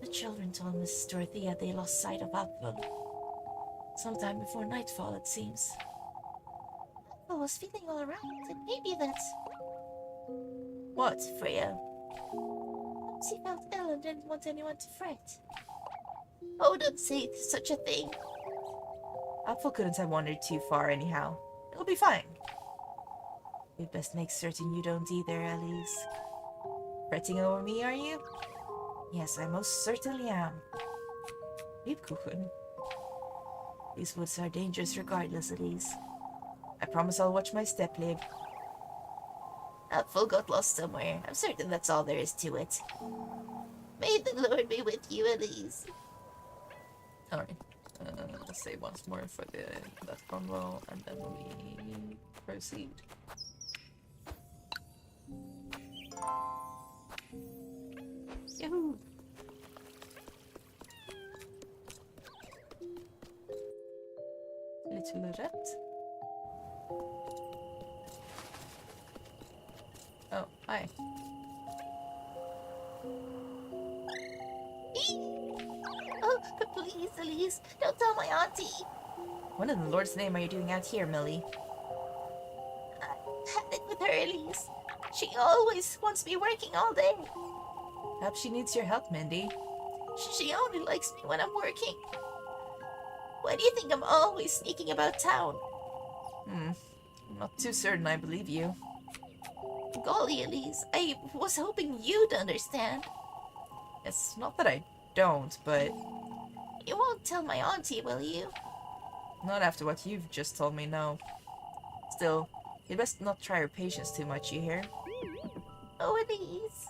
The children told Mrs. Dorothea they lost sight of Apfel. Sometime before nightfall, it seems. I was feeling all right, and maybe that's... What, Freya? Perhaps he felt ill and didn't want anyone to fret. Oh, don't say such a thing. Apfel couldn't have wandered too far anyhow. It'll be fine. We'd best make certain you don't either, Elise. Fretting over me, are you? Yes, I most certainly am. Liebkuchen. These woods are dangerous regardless, Elise. I promise I'll watch my step, Lib. Apfel got lost somewhere. I'm certain that's all there is to it. May the Lord be with you, Elise. Alright. Let's save once more for that convo, and then we proceed. Yahoo! Little rat. Oh, hi. Oh, please, Elise, don't tell my auntie. What in the Lord's name are you doing out here, Millie? I had it with her, Elise. She always wants me working all day. Perhaps she needs your help, Mindy. She only likes me when I'm working. Why do you think I'm always sneaking about town? I'm not too certain I believe you. Golly, Elise, I was hoping you'd understand. It's not that I don't, but... You won't tell my auntie, will you? Not after what you've just told me, no. Still, you'd best not try your patience too much, you hear? Oh, Elise.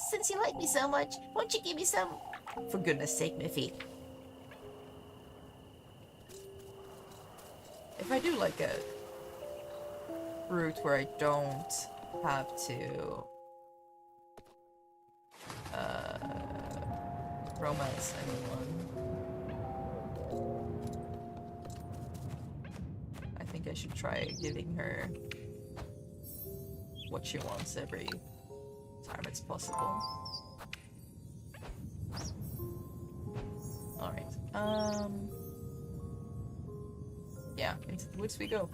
Since you like me so much, won't you give me some... For goodness sake, Miffy. If I do like a route where I don't have to romance anyone, I think I should try giving her what she wants every time it's possible. Alright, yeah, into the woods we go.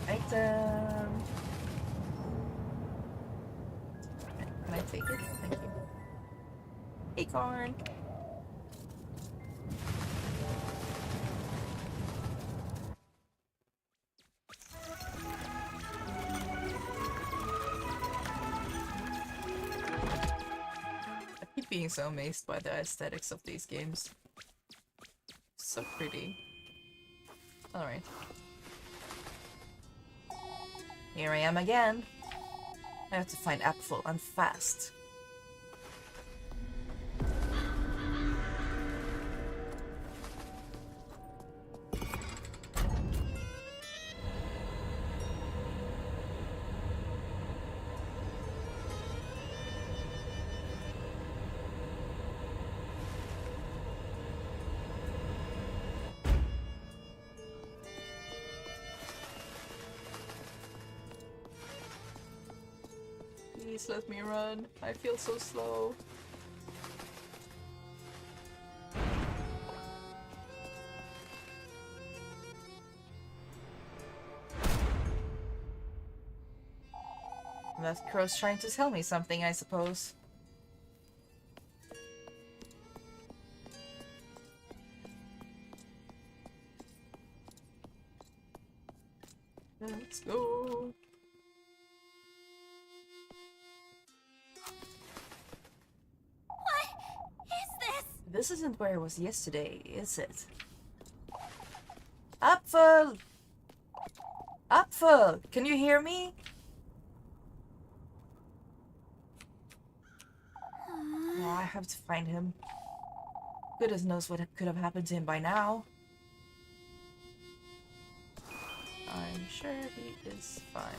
Item. Can I take it? Thank you. Acorn. I keep being so amazed by the aesthetics of these games. So pretty. Alright. Here I am again. I have to find Apfel and fast. Please let me run. I feel so slow. That crow's trying to tell me something, I suppose. Let's go. What is this? This isn't where it was yesterday, is it? Apfel! Apfel! Can you hear me? Oh, I have to find him. Goodness knows what could have happened to him by now. I'm sure he is fine.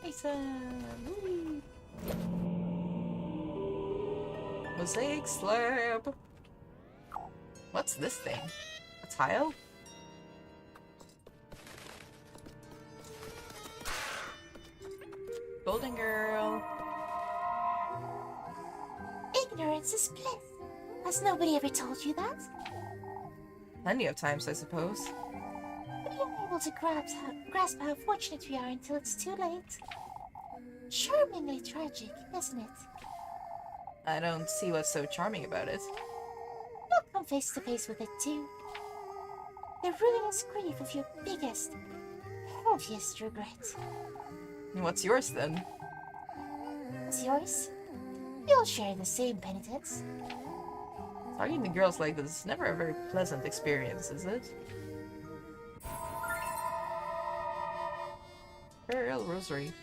Ethan! Woo! Mosaic slab! What's this thing? A tile? Golden girl! Ignorance is bliss. Has nobody ever told you that? Plenty of times, I suppose. We are able to grasp how fortunate we are until it's too late. Charmingly tragic, isn't it? I don't see what's so charming about it. You'll come face to face with it too. The ruinous grief of your biggest, heaviest regret. What's yours then? What's yours? You'll share the same penitence. Talking to girls like this is never a very pleasant experience, is it? Pearl Rosary.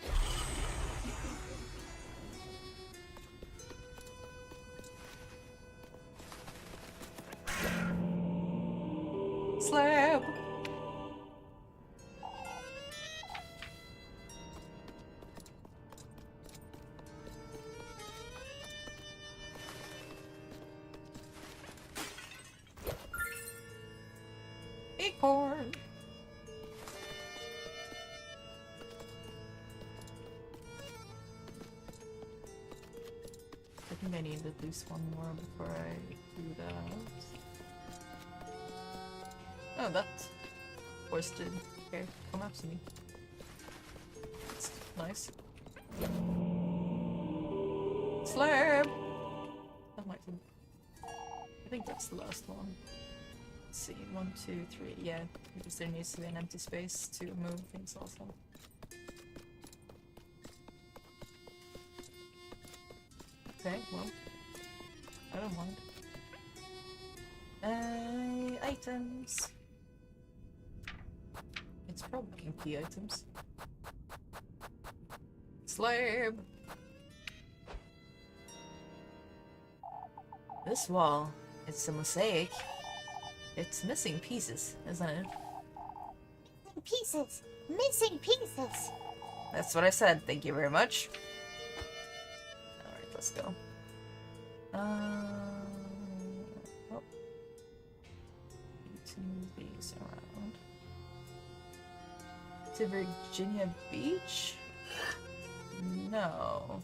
Slab! Acorn! I think I need at least one more before I do that. Oh, that horse did okay, come up to me. That's nice. Slab! That might be. I think that's the last one. Let's see, 1, 2, 3. Yeah, because there needs to be an empty space to move things also. Okay, well, I don't mind. Items. It's probably key items. Slab! This wall, it's a mosaic. It's missing pieces, isn't it? Missing pieces! Missing pieces! That's what I said, thank you very much. Alright, let's go. Oh. Need to move these around. To Virginia Beach? No.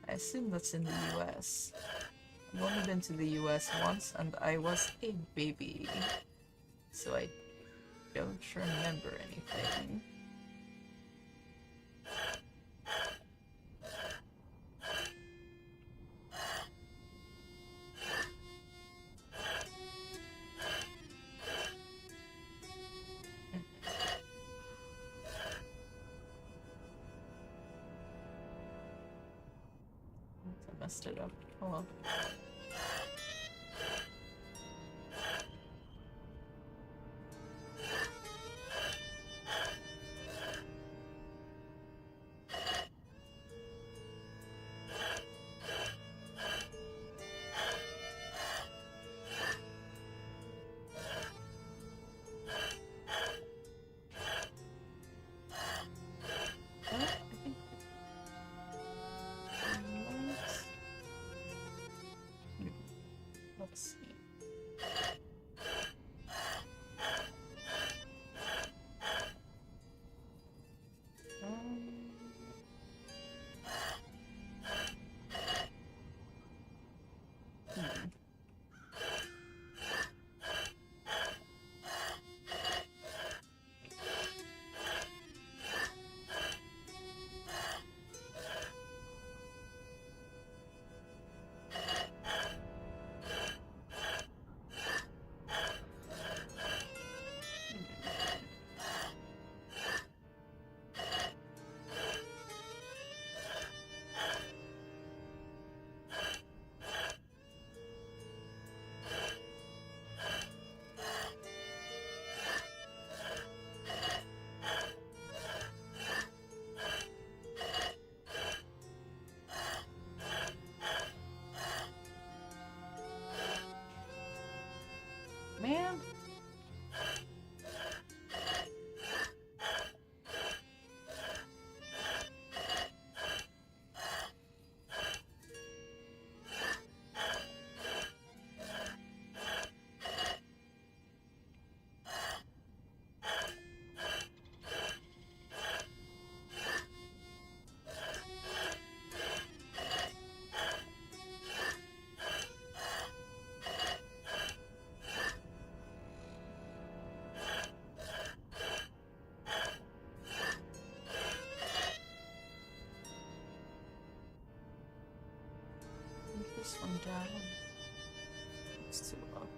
I assume that's in the US. I've only been to the US once and I was a baby. So I don't remember anything. I messed it up. Oh well. Let's see. Hmm. Man. Put this one down. These two up.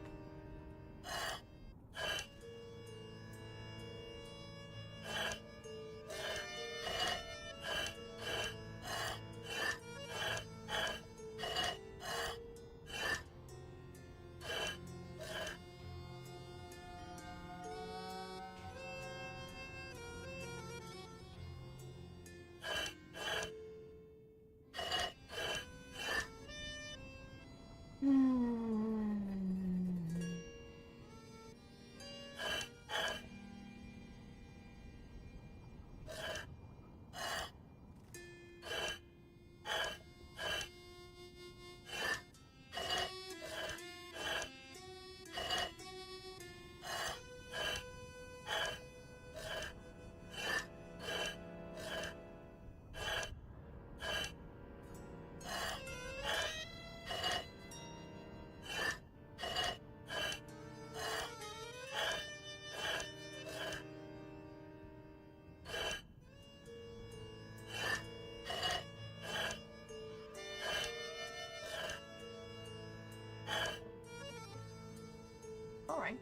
Alright.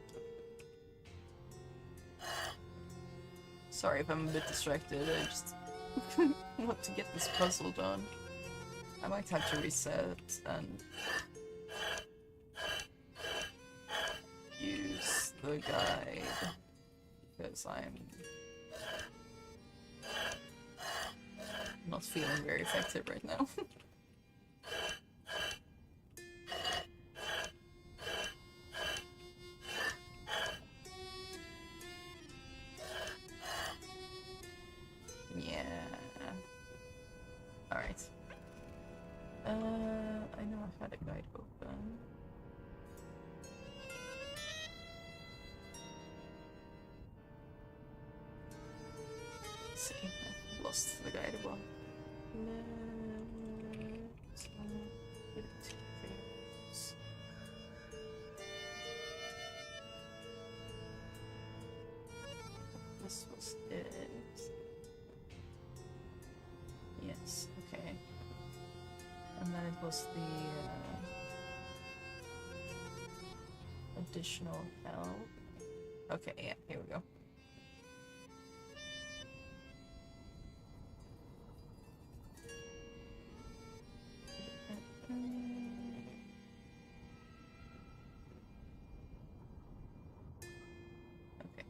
Sorry if I'm a bit distracted, I just want to get this puzzle done. I might have to reset and use the guide because I'm not feeling very effective right now. Yeah. Alright. I know I had a guide open. Let's see, I've lost the guide as well. This was it. Yes, okay. And then it was the additional help. Okay, yeah, here we go. Okay.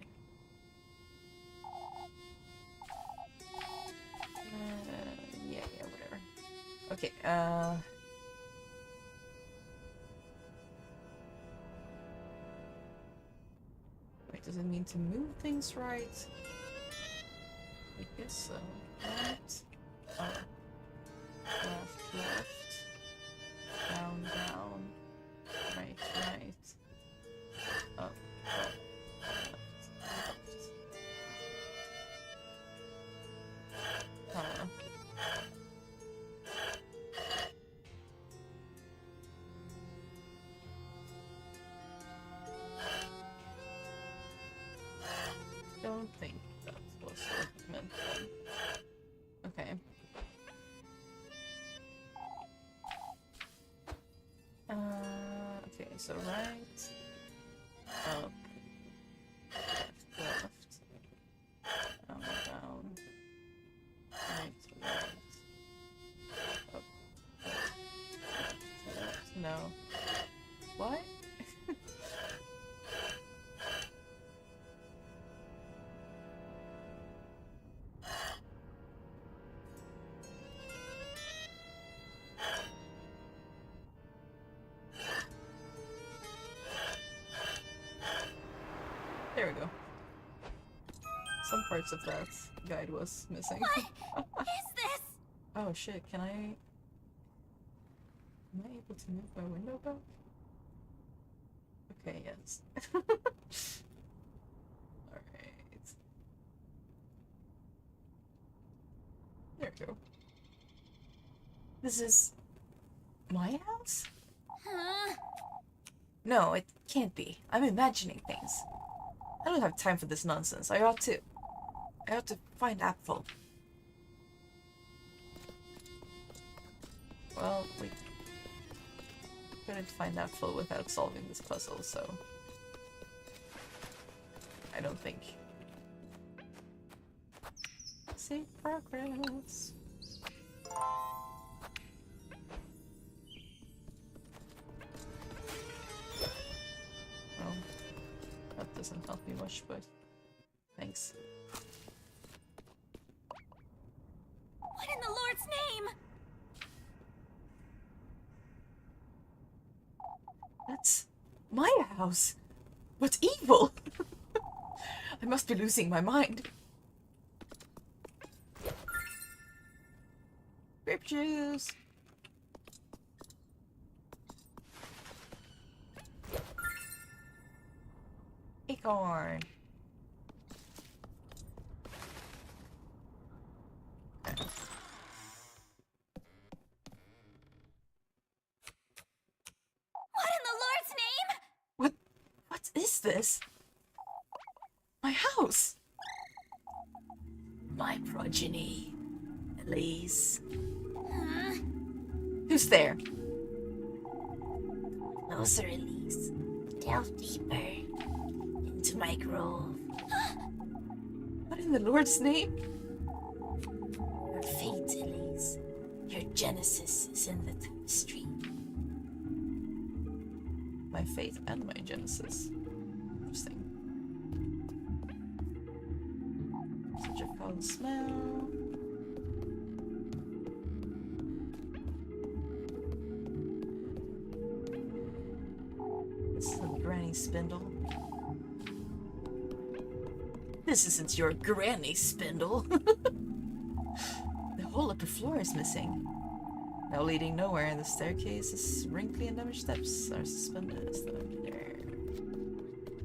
Yeah, whatever. Okay, wait, does it mean to move things right? I guess so. Right. Oh. Left, left. Down, down. Right, right. Up, up. Left, left. Huh. think that was what it meant then. Okay. Okay, so right, up, left, down, right, up, left, no. What? There we go. Some parts of that guide was missing. What is this? Oh shit, can I... Am I able to move my window back? Okay, yes. Alright. There we go. This is... my house? Huh? No, it can't be. I'm imagining things. I don't have time for this nonsense. I ought to find Apfel. Well, we couldn't find Apfel without solving this puzzle, so... I don't think. Save progress. Oh, that doesn't help me much, but thanks. What in the Lord's name? That's my house, but evil. I must be losing my mind. Grape juice. Acorn. What in the Lord's name? What is this? My house. My progeny. Elise. Huh? Who's there? Closer, Elise. Delve deeper into my grove. What in the Lord's name? Your fate, Elise. Your genesis is in the tapestry. My fate and my genesis. Interesting. Such a foul smell. This isn't Granny Spindle. This isn't your Granny Spindle. The whole upper floor is missing. Now leading nowhere, the staircase is wrinkly and damaged steps are suspended as though there.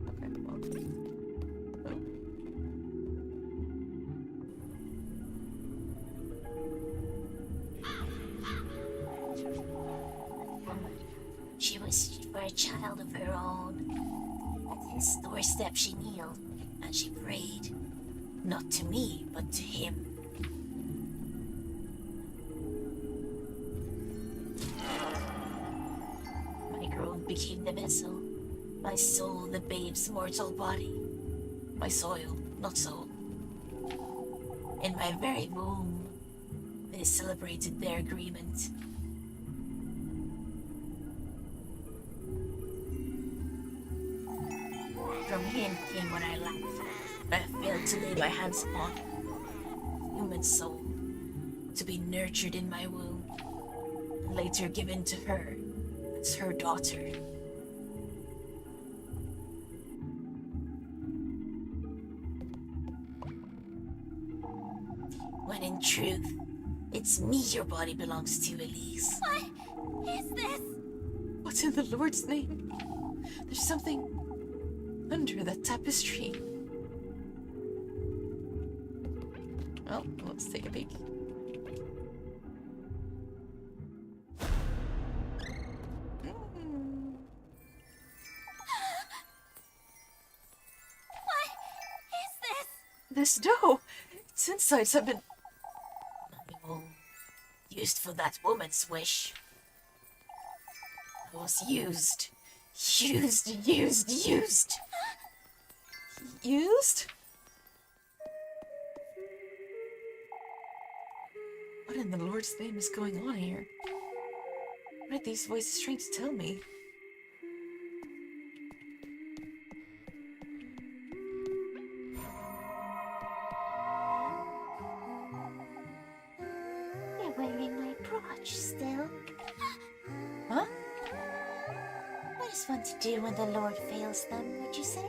Okay, well. Oh. She wished for a child of her own. At his doorstep she kneeled, and she prayed. Not to me, but to him. My grove became the vessel. My soul, the babe's mortal body. My soil, not soul. In my very womb, they celebrated their agreement. From him came what I lacked, but I failed to lay my hands upon. Human soul, to be nurtured in my womb, and later given to her as her daughter. When in truth, it's me your body belongs to, Elise. What is this? What's in the Lord's name? There's something under that tapestry. Well, let's take a peek. What is this? this dough. Its insides have been... Oh, used for that woman's wish. I was used. Used. used? What in the Lord's name is going on here? What are these voices trying to tell me? You're wearing my brooch still. Huh? What is one to do when the Lord fails them, would you say?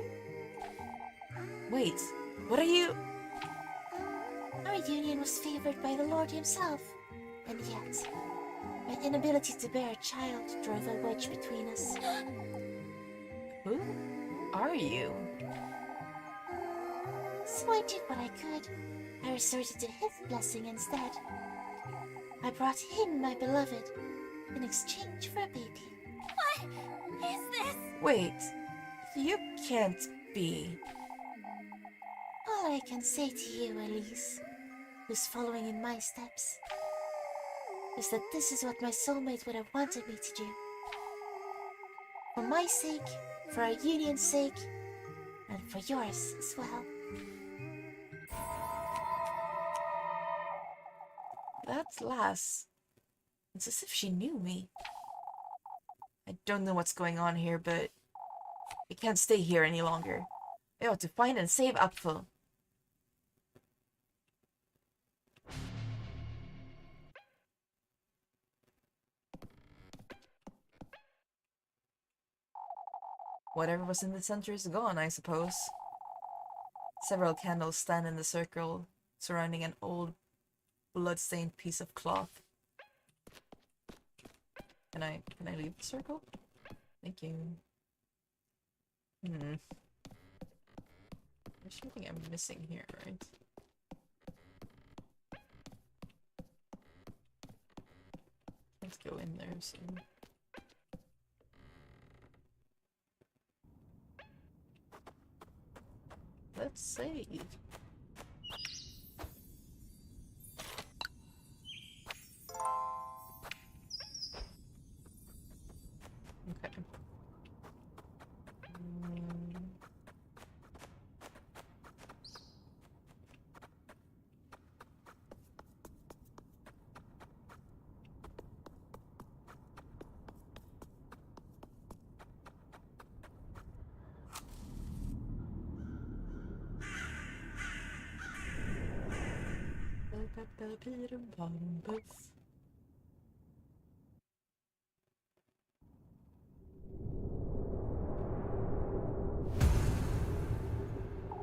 Wait, what are you... Our union was favored by the Lord himself, and yet, my inability to bear a child drove a wedge between us. Who are you? So I did what I could. I resorted to his blessing instead. I brought him my beloved in exchange for a baby. What is this? Wait, you can't be... All I can say to you, Elise, who's following in my steps, is that this is what my soulmate would have wanted me to do. For my sake, for our union's sake, and for yours as well. That lass... It's as if she knew me. I don't know what's going on here, but... I can't stay here any longer. I ought to find and save Apfel. Whatever was in the center is gone, I suppose. Several candles stand in the circle, surrounding an old, blood-stained piece of cloth. Can I leave the circle? Thank you. There's something I'm missing here, right? Let's go in there soon. Let's save. Okay.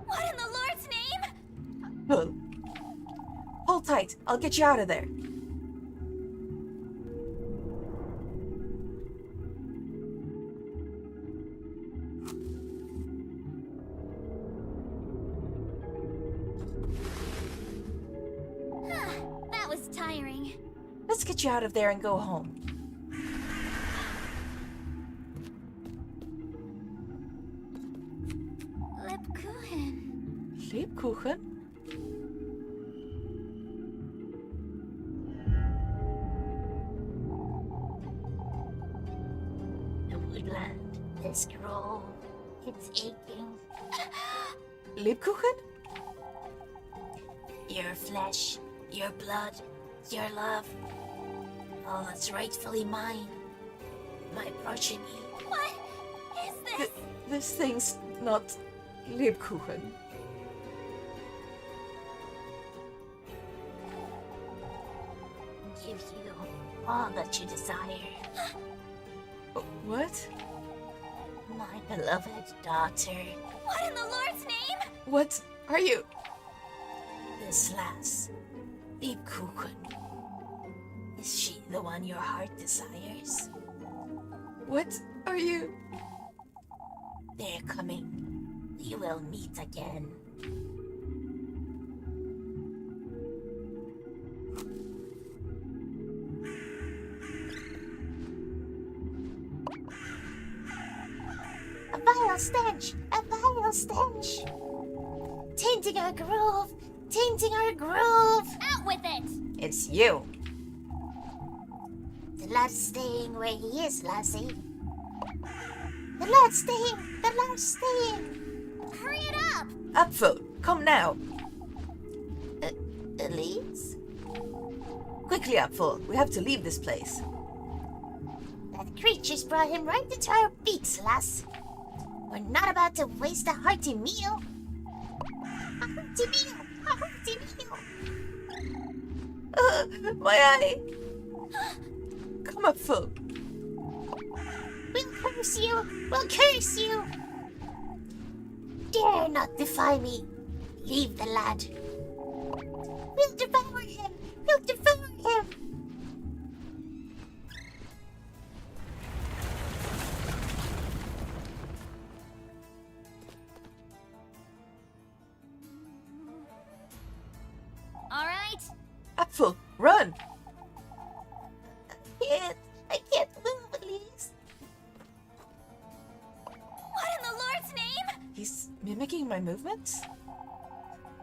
What in the Lord's name? Pull. Hold tight. I'll get you out of there. That was tiring. Let's get you out of there and go home. Lebkuchen. Lebkuchen? The woodland, the scroll, it's aching. Lebkuchen? Your flesh, your blood, your love, all that's rightfully mine. My progeny. What is this? This thing's not Lebkuchen. Give you all that you desire. What? My beloved daughter. What in the Lord's name? What are you? This lass, Lebkuchen. Is she the one your heart desires? What are you? They're coming. We will meet again. A vile stench! A vile stench! Tainting our groove! Tainting our groove! Out with it! It's you. The lad's staying where he is, lassie. The lad's staying! The lad's staying! Hurry it up! Apfel, come now. Elise? Quickly, Apfel. We have to leave this place. That creature's brought him right into our beaks, lass. We're not about to waste a hearty meal. A hearty meal! A hearty meal! My eye. Come, Apfel. We'll curse you! We'll curse you! Dare not defy me! Leave the lad. We'll devour him! We'll devour him! All right. Apfel, run. I can't move, Elise. What in the Lord's name? He's mimicking my movements?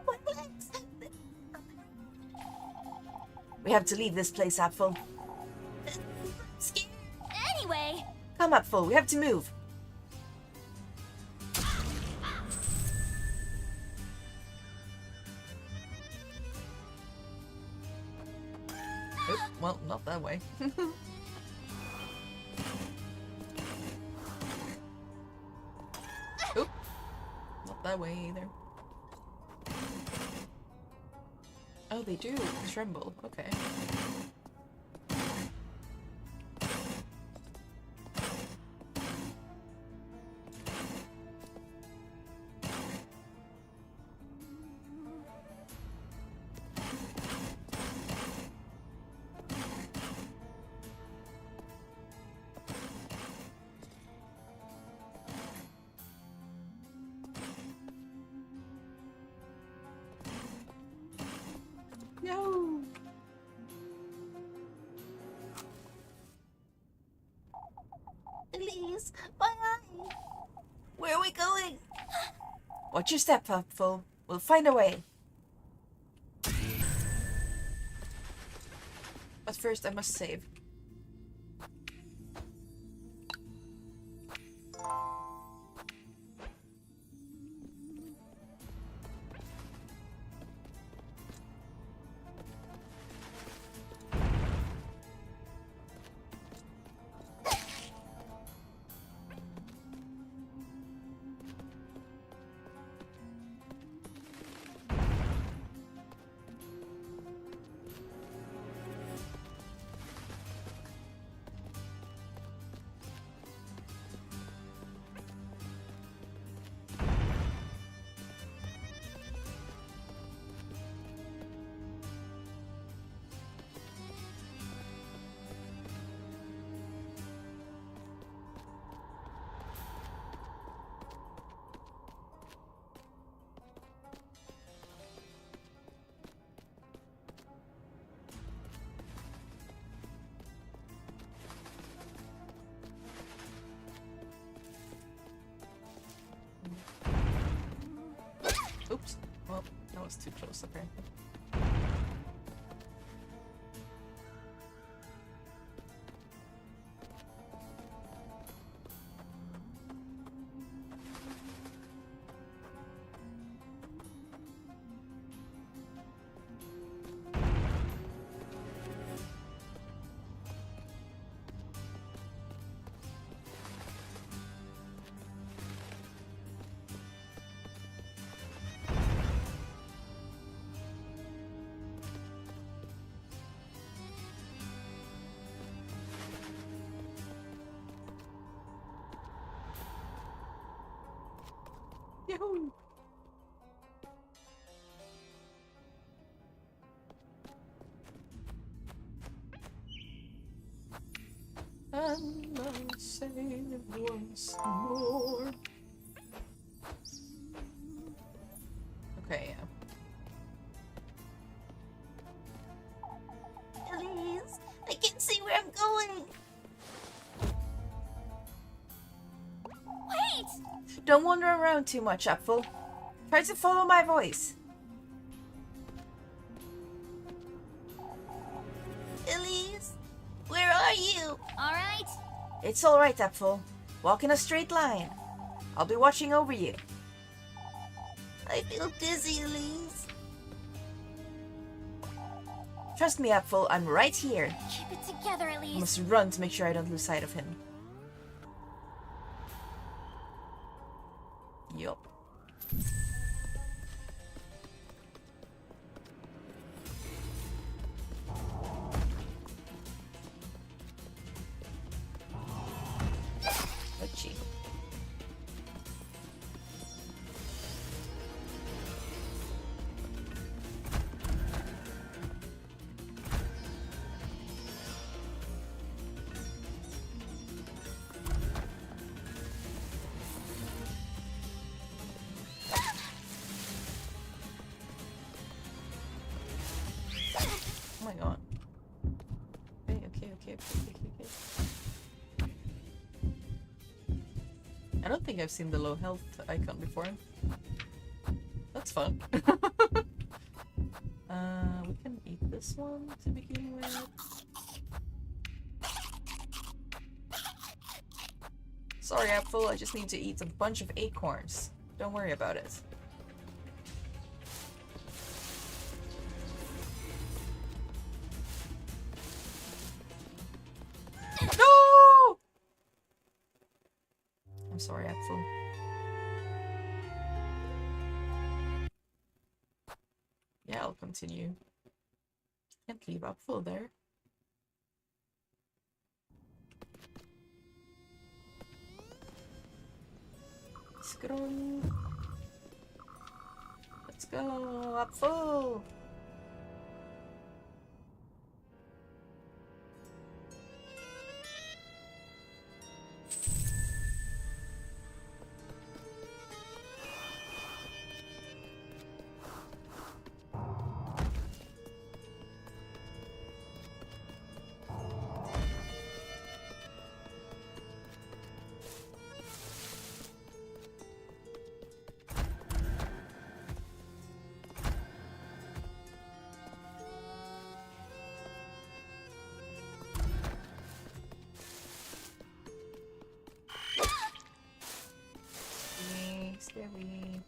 My legs. We have to leave this place, Apfel. I'm scared. Anyway, Come, Apfel, we have to move. Oop, well, not that way. Oop, not that way either. Oh, they do tremble. Okay. No. Elise, my eye. Where are we going? Watch your step, Apfel. We'll find a way. But first, I must save. Oops. Well, that was too close, apparently. Yahoo! And I'll say it once more. Okay, yeah. Elise, I can see where I'm going. wait! Don't wander around too much, Apfel. Try to follow my voice. Elise, where are you? Alright? It's alright, Apfel. Walk in a straight line. I'll be watching over you. I feel dizzy, Elise. Trust me, Apfel, I'm right here. Keep it together, I Elise. must run to make sure I don't lose sight of him. Yup. Let's see. Oh my god. Okay. I don't think I've seen the low health icon before. That's fun. We can eat this one to begin with. Sorry, Apfel, I just need to eat a bunch of acorns. Don't worry about it. No! I'm sorry, Apfel. Yeah, I'll continue. Can't leave Apfel there. Let's go. Let's go, Apfel. Scary.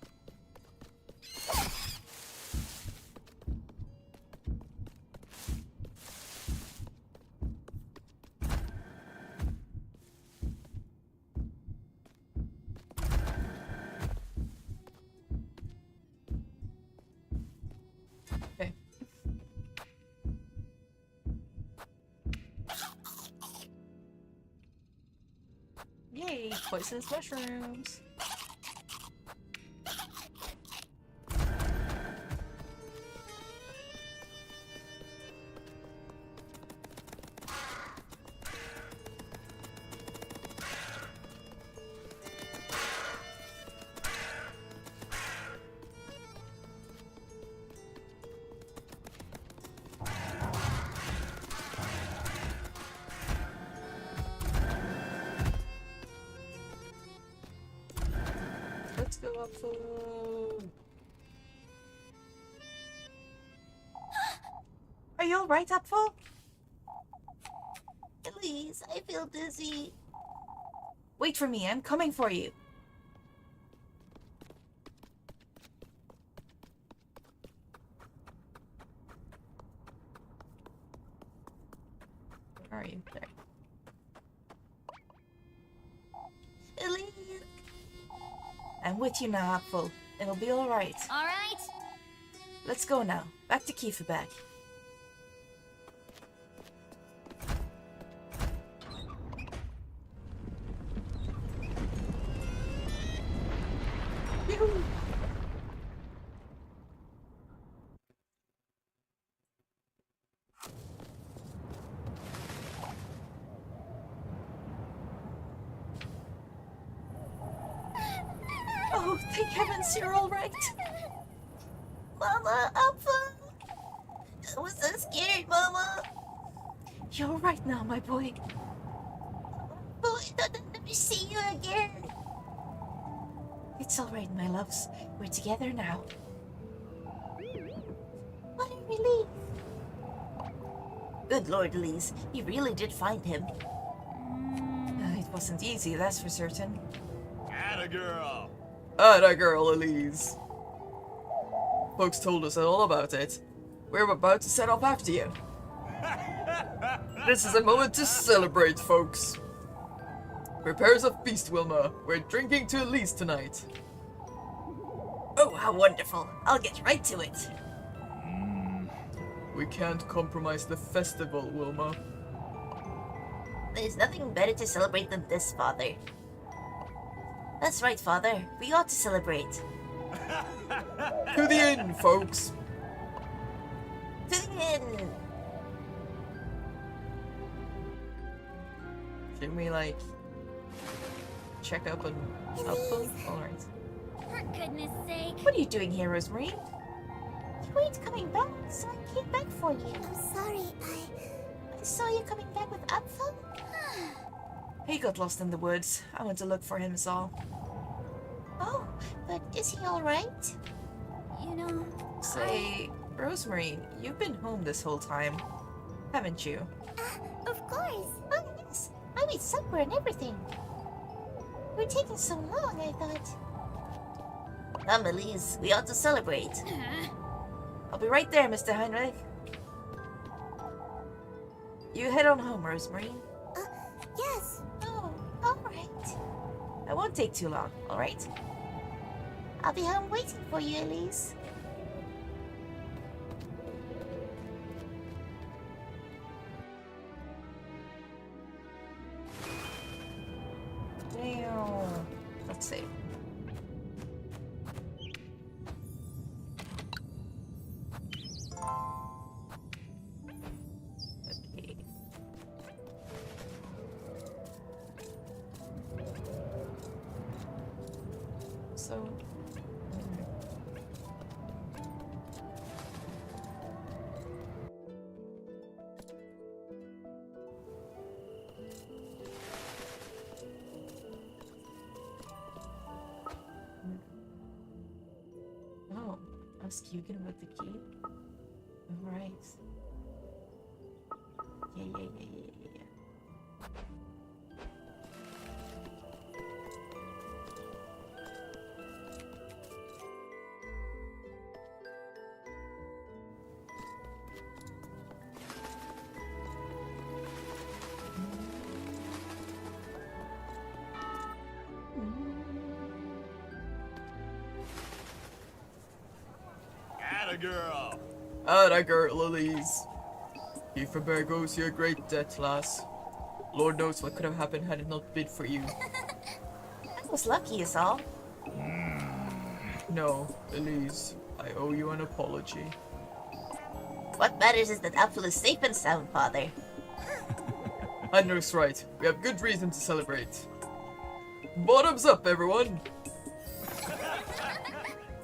Okay. Yay, poisonous mushrooms. Let's go up for... Are you alright, Apfel? Elise, I feel dizzy. Wait for me, I'm coming for you. Where are you? There. Elise. I'm with you now, Apfel. It'll be alright. Alright? Let's go now. Back to Kiefenberg. Yoo-hoo! Oh, thank heavens you're alright. Mama, Apfel. I was so scared, Mama. You're alright now, my boy. Boy, don't let me see you again. It's alright, my loves. We're together now. What a relief. Good Lord, Elise. You really did find him. It wasn't easy, that's for certain. Atta girl. Atta girl, Elise. Folks told us all about it. We're about to set off after you. This is a moment to celebrate, folks. Prepare a feast, Wilma. We're drinking to Elise tonight. Oh, how wonderful. I'll get right to it. We can't compromise the festival, Wilma. There's nothing better to celebrate than this, Father. That's right, Father. We ought to celebrate. To the inn, folks. To the inn! Should we, like, check up on Apfel? Alright. For goodness sake. What are you doing here, Rosemary? You weren't coming back, so I came back for you. I'm sorry, I saw you coming back with Apfel? He got lost in the woods. I went to look for him, is all. Oh, but is he alright? You know, Say, Rosemary, you've been home this whole time, haven't you? Of course. Oh, yes. I made supper and everything. We're taking so long, I thought. Come, Elise. We ought to celebrate. I'll be right there, Mr. Heinrich. You head on home, Rosemary. Yes. Oh, alright. I won't take too long, alright? I'll be home waiting for you, Elise. Damn. Let's see. Okay. So. Oh, ask Eugen about the key? Alright. Yeah. Atta girl. Atta girl, Elise. Keep from bear goes your great debt, lass. Lord knows what could have happened had it not been for you. I was lucky, is all. No, Elise, I owe you an apology. What matters is that Apfel is safe and sound, Father. Heinrich's right. We have good reason to celebrate. Bottoms up, everyone!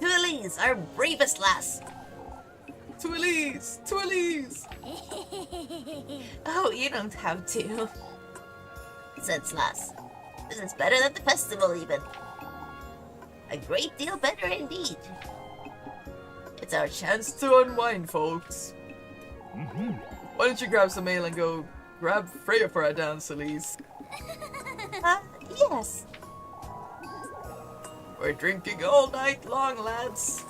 To Elise, our bravest lass. To Elise! To Elise! Oh, you don't have to. Sense, lass. This is better than the festival, even. A great deal better indeed. It's our chance. Chance to unwind, folks. Why don't you grab some ale and go grab Freya for a dance, Elise? Yes. We're drinking all night long, lads.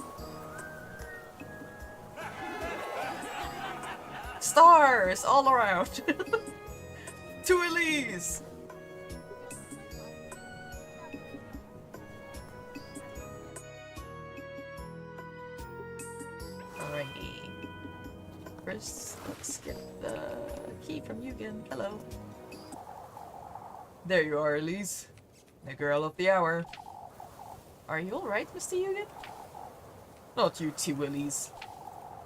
Stars all around. To Elise! Alrighty. First, let's get the key from Eugen. Hello. There you are, Elise. The girl of the hour. Are you alright, Mr. Eugen? Not you too, Elise.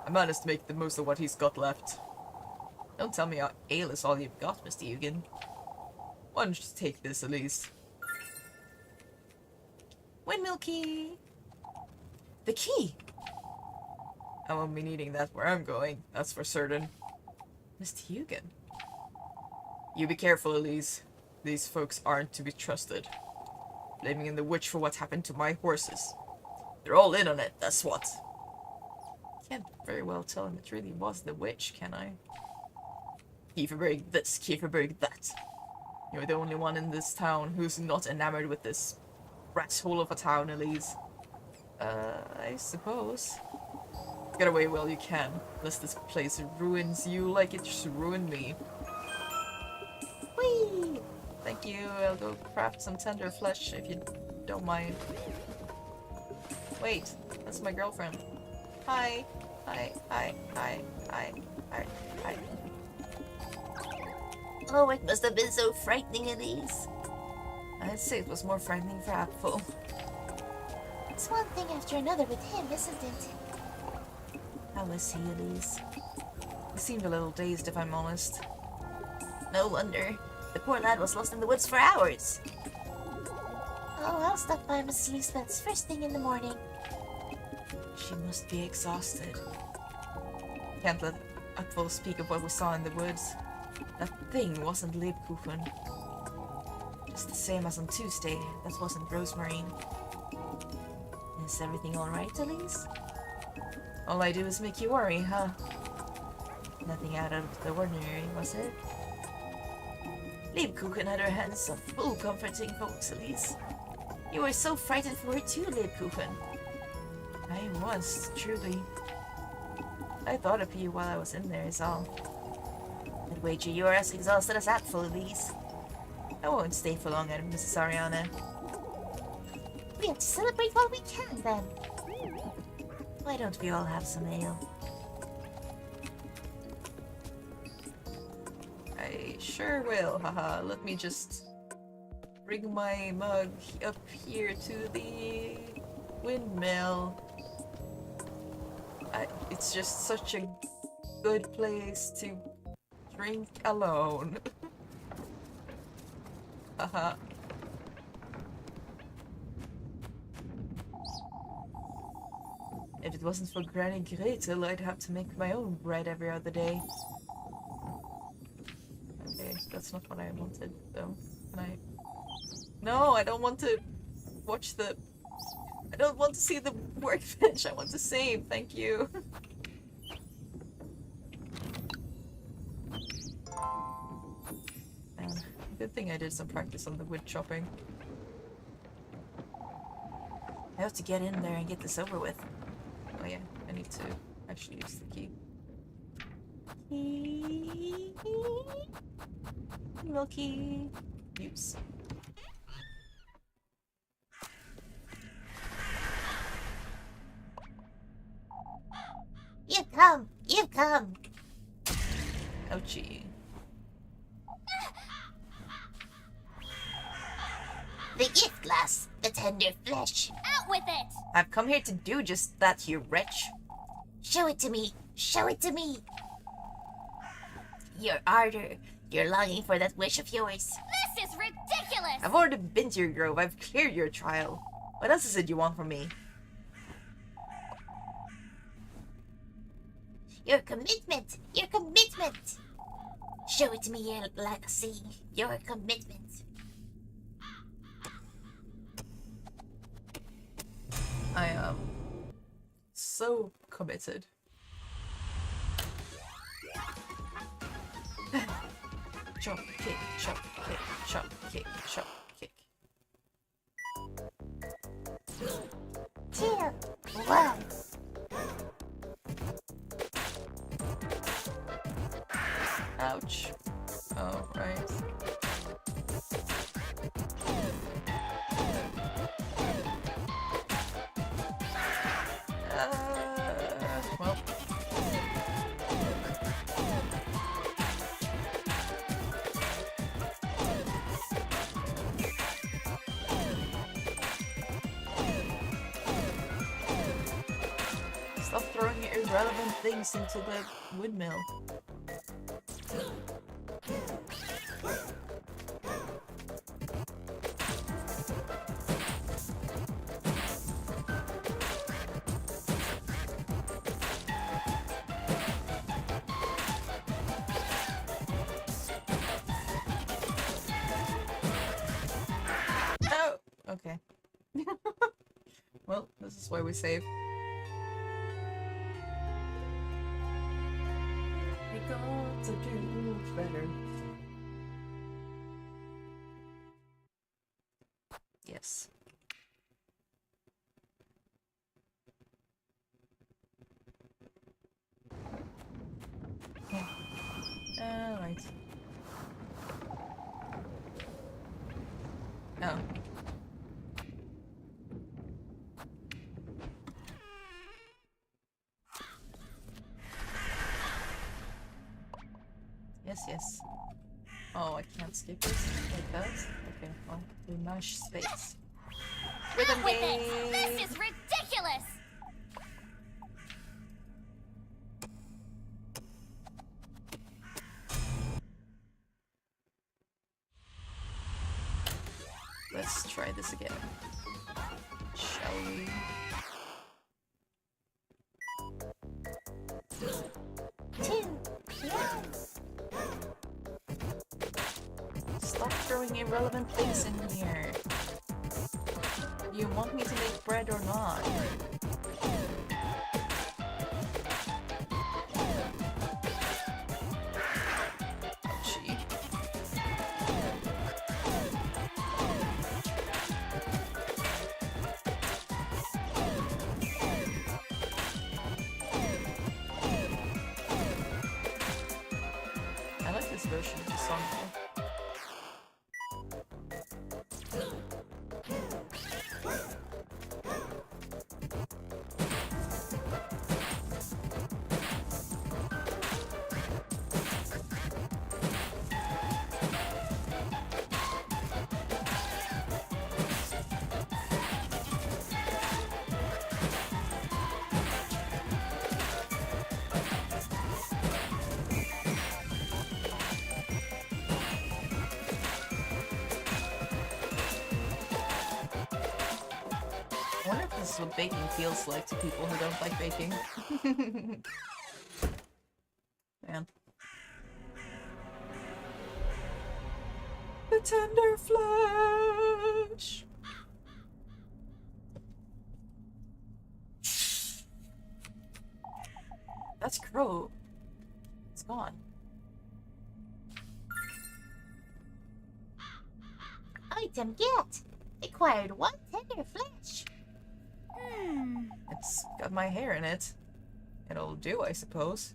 I managed to make the most of what he's got left. Don't tell me ale is all you've got, Mr. Eugen. Why don't you take this, Elise? Windmill key! The key! I won't be needing that where I'm going, that's for certain. Mr. Eugen. You be careful, Elise. These folks aren't to be trusted. blaming the witch for what happened to my horses. They're all in on it, that's what. Can't very well tell him it really was the witch, can I? Kieferberg this, Kieferberg that. You're the only one in this town who's not enamored with this rat's hole of a town, Elise. I suppose. Get away while you can, lest this place ruins you like it just ruined me. Whee! Thank you, I'll go craft some tender flesh if you don't mind. Wait, that's my girlfriend. Hi. Hi. Oh, it must have been so frightening, Elise. I'd say it was more frightening for Apfel. It's one thing after another with him, isn't it? How is he, Elise? He seemed a little dazed, if I'm honest. No wonder. The poor lad was lost in the woods for hours. Oh, I'll stop by Mrs. Lisbeth's first thing in the morning. She must be exhausted. Can't let Apfel speak of what we saw in the woods. That thing wasn't Lebkuchen. Just the same as on Tuesday, that wasn't Rosemary. Is everything alright, Elise? All I do is make you worry, huh? Nothing out of the ordinary, was it? Lebkuchen had her hands full comforting folks, Elise. You were so frightened for her too, Lebkuchen. I was, truly. I thought of you while I was in there, is all. I'd wager you are as exhausted as Apfel, Elise. I won't stay for long, Mrs. Ariana. We have to celebrate while we can, then. Why don't we all have some ale? I sure will, haha. Let me just bring my mug up here to the windmill. It's just such a good place to drink alone. Haha. If it wasn't for Granny Gretel, I'd have to make my own bread every other day. Okay, that's not what I wanted, though. Can I... No, I don't want to watch the... I don't want to see the workbench, I want to save, thank you. Man, good thing I did some practice on the wood chopping. I have to get in there and get this over with. Oh yeah, I need to actually use the key. Key. Milky. Use. You come! You come! Ouchie. The gift glass, the tender flesh. Out with it! I've come here to do just that, you wretch. Show it to me! Show it to me! Your ardor, your longing for that wish of yours. This is ridiculous! I've already been to your grove. I've cleared your trial. What else is it you want from me? Your commitment! Your commitment! Show it to me, your legacy, your commitment. I am so committed. Chop, kick, chop, kick, chop, kick, chop, kick. 2, 1. Ouch. Oh, right. Well. Stop throwing irrelevant things into the windmill. Okay. Well, this is why we save. We got to do better. Yes. Alright. Oh. Yes, yes. Oh, I can't skip this like that? Okay, well, we mash space. Rhythm Out with it! game! This is ridiculous! Let's try this again. Shall we? 2 p.m. Stop throwing irrelevant things in here. You want me to make bread or not? Gee. I like this version of the song though. I wonder if this is what baking feels like to people who don't like baking. Man. The tender flesh! That's Crow. It's gone. Item get. Acquired 1 tender flesh. It's got my hair in it. It'll do, I suppose.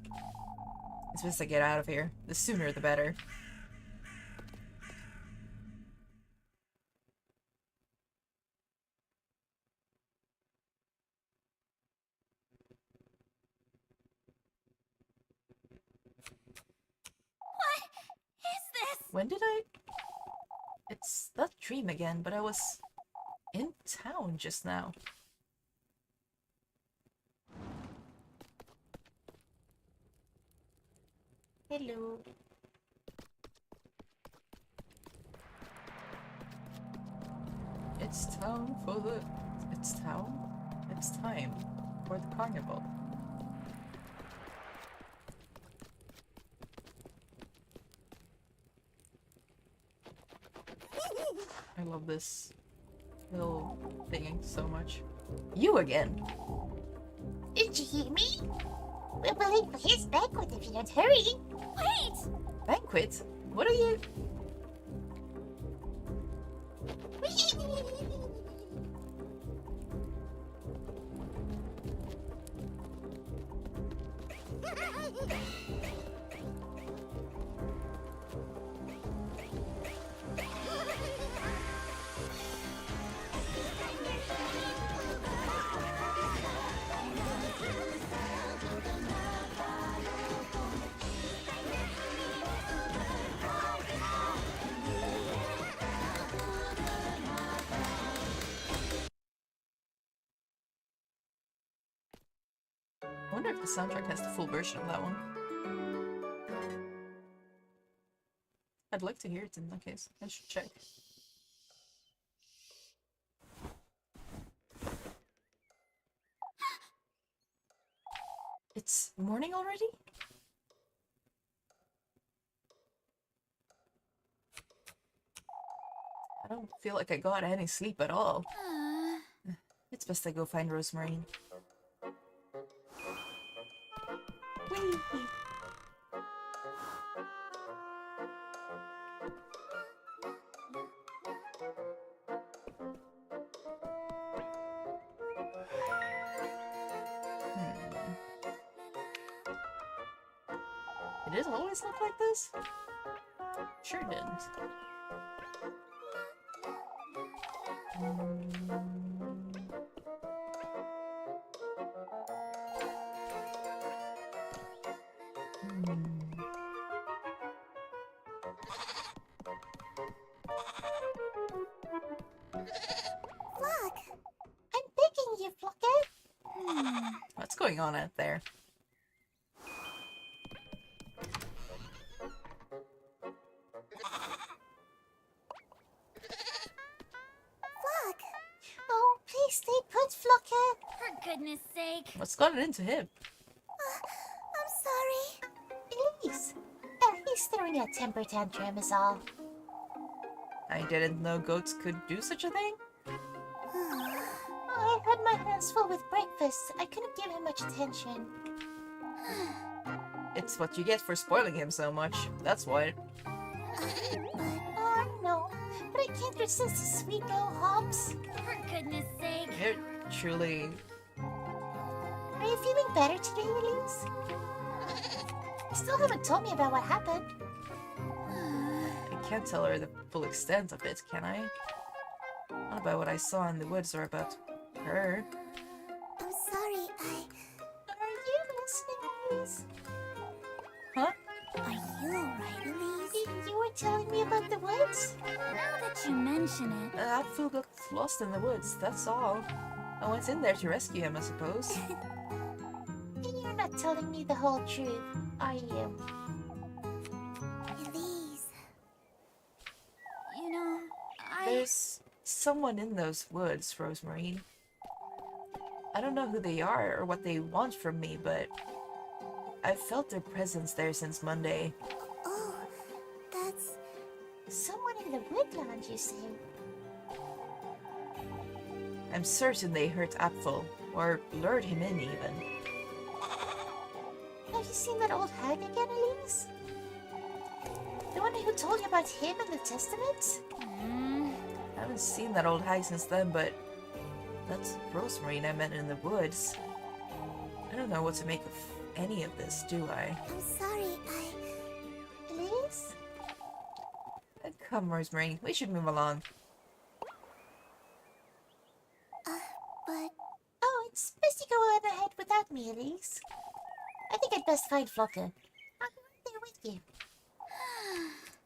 It's best to get out of here. The sooner the better. Is this? When did I... It's that dream again, but I was in town just now. Hello. It's town for the... It's town? It's time for the carnival. I love this little thing so much. You again! Did you hear me? We'll be late for his banquet if you don't hurry. Wait! Banquet? What are you... I wonder if the soundtrack has the full version of that one. I'd like to hear it in that case. I should check. It's morning already? don't feel like I got any sleep at all. It's best I go find Rosemary. Whee! It does always look like this? Sure didn't. Look! I'm begging you, Flucker! What's going on out there? Look! Oh, please stay put, Flucker! For goodness sake. What's gotten into him? I'm sorry. Elise, he's throwing a temper tantrum is all. I didn't know goats could do such a thing. I had my hands full with breakfast. I couldn't give him much attention. It's what you get for spoiling him so much. That's what. I know, but I can't resist the sweet little hops. For goodness sake. You're truly... Are you feeling better today, Elise? You still haven't told me about what happened. I can't tell her the full extent of it, can I? Not about what I saw in the woods or about her. I'm sorry, Are you listening, Elise? Huh? Are you alright, Elise? You were telling me about the woods? Now that you mention it. An Apfel got lost in the woods, that's all. I went in there to rescue him, I suppose. You're not telling me the whole truth, are you? Elise. You know, There's someone in those woods, Rosemary. I don't know who they are or what they want from me, but I've felt their presence there since Monday. Oh, that's... Someone in the woodland, you say? I'm certain they hurt Apfel, or lured him in even. Have you seen that old hag again, Elise? The one who told you about him in the Testament? I haven't seen that old hag since then, but that's Rosemary I met in the woods. I don't know what to make of any of this, do I? I'm sorry, Elise? Come, Rosemary, we should move along. But... Oh, it's best you go on ahead without me, Elise. I think I'd best find Flocker. I'll be right there with you.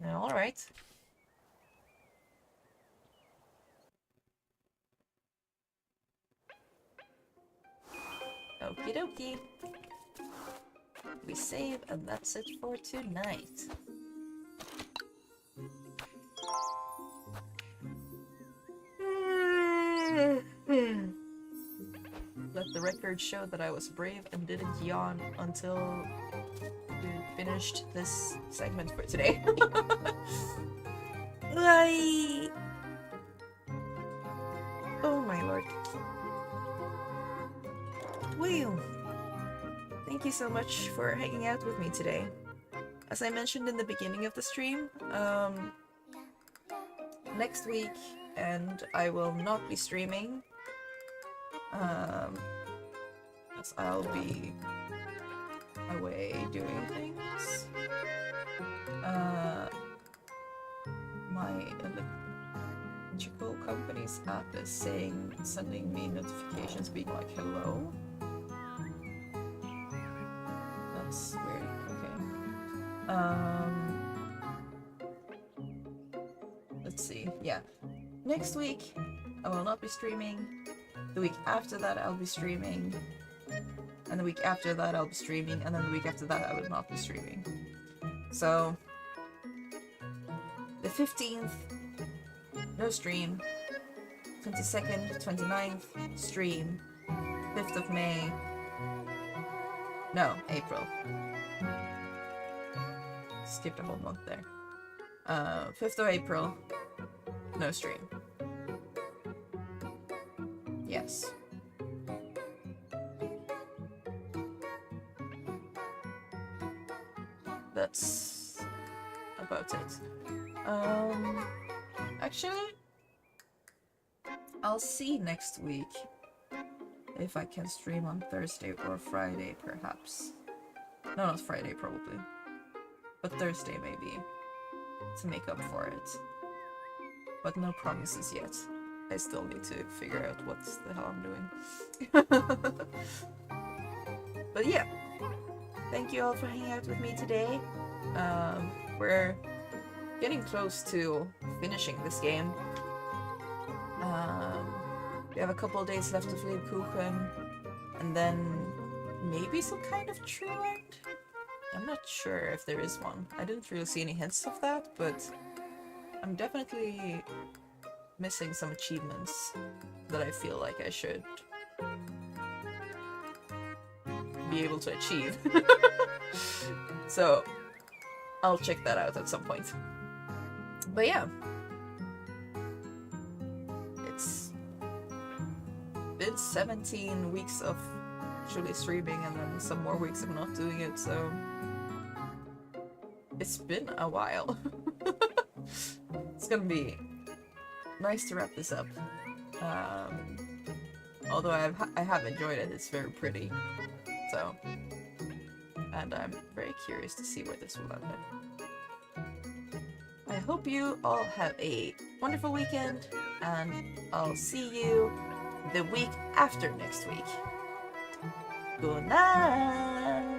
Alright. Okie dokie. We save, and that's it for tonight. Let the record show that I was brave and didn't yawn until we finished this segment for today. Ay. Oh my lord. Well, thank you so much for hanging out with me today. As I mentioned in the beginning of the stream, next week, and I will not be streaming, as I'll be away doing things. My electrical company's app is sending me notifications being like, hello. That's weird. Okay. Let's see. Yeah. Next week, I will not be streaming. The week after that, I'll be streaming. And the week after that, I'll be streaming. And then the week after that, I will not be streaming. So, the 15th, no stream. 22nd, 29th, stream. 5th of May. No, April. Skipped a whole month there. 5th of April, no stream. Yes. That's about it. Actually, I'll see next week if I can stream on Thursday or Friday, perhaps. No, not Friday, probably. But Thursday, maybe. To make up for it. But no promises yet. I still need to figure out what the hell I'm doing. But yeah. Thank you all for hanging out with me today. We're getting close to finishing this game. We have a couple of days left of Lebkuchen, and then maybe some kind of true end? I'm not sure if there is one. I didn't really see any hints of that, but I'm definitely missing some achievements that I feel like I should be able to achieve. So I'll check that out at some point. But yeah, it's been 17 weeks of actually streaming and then some more weeks of not doing it, so it's been a while. It's gonna be nice to wrap this up. Although I have enjoyed it, it's very pretty. So, and I'm very curious to see where this will end up. I hope you all have a wonderful weekend, and I'll see you the week after next week. Good night!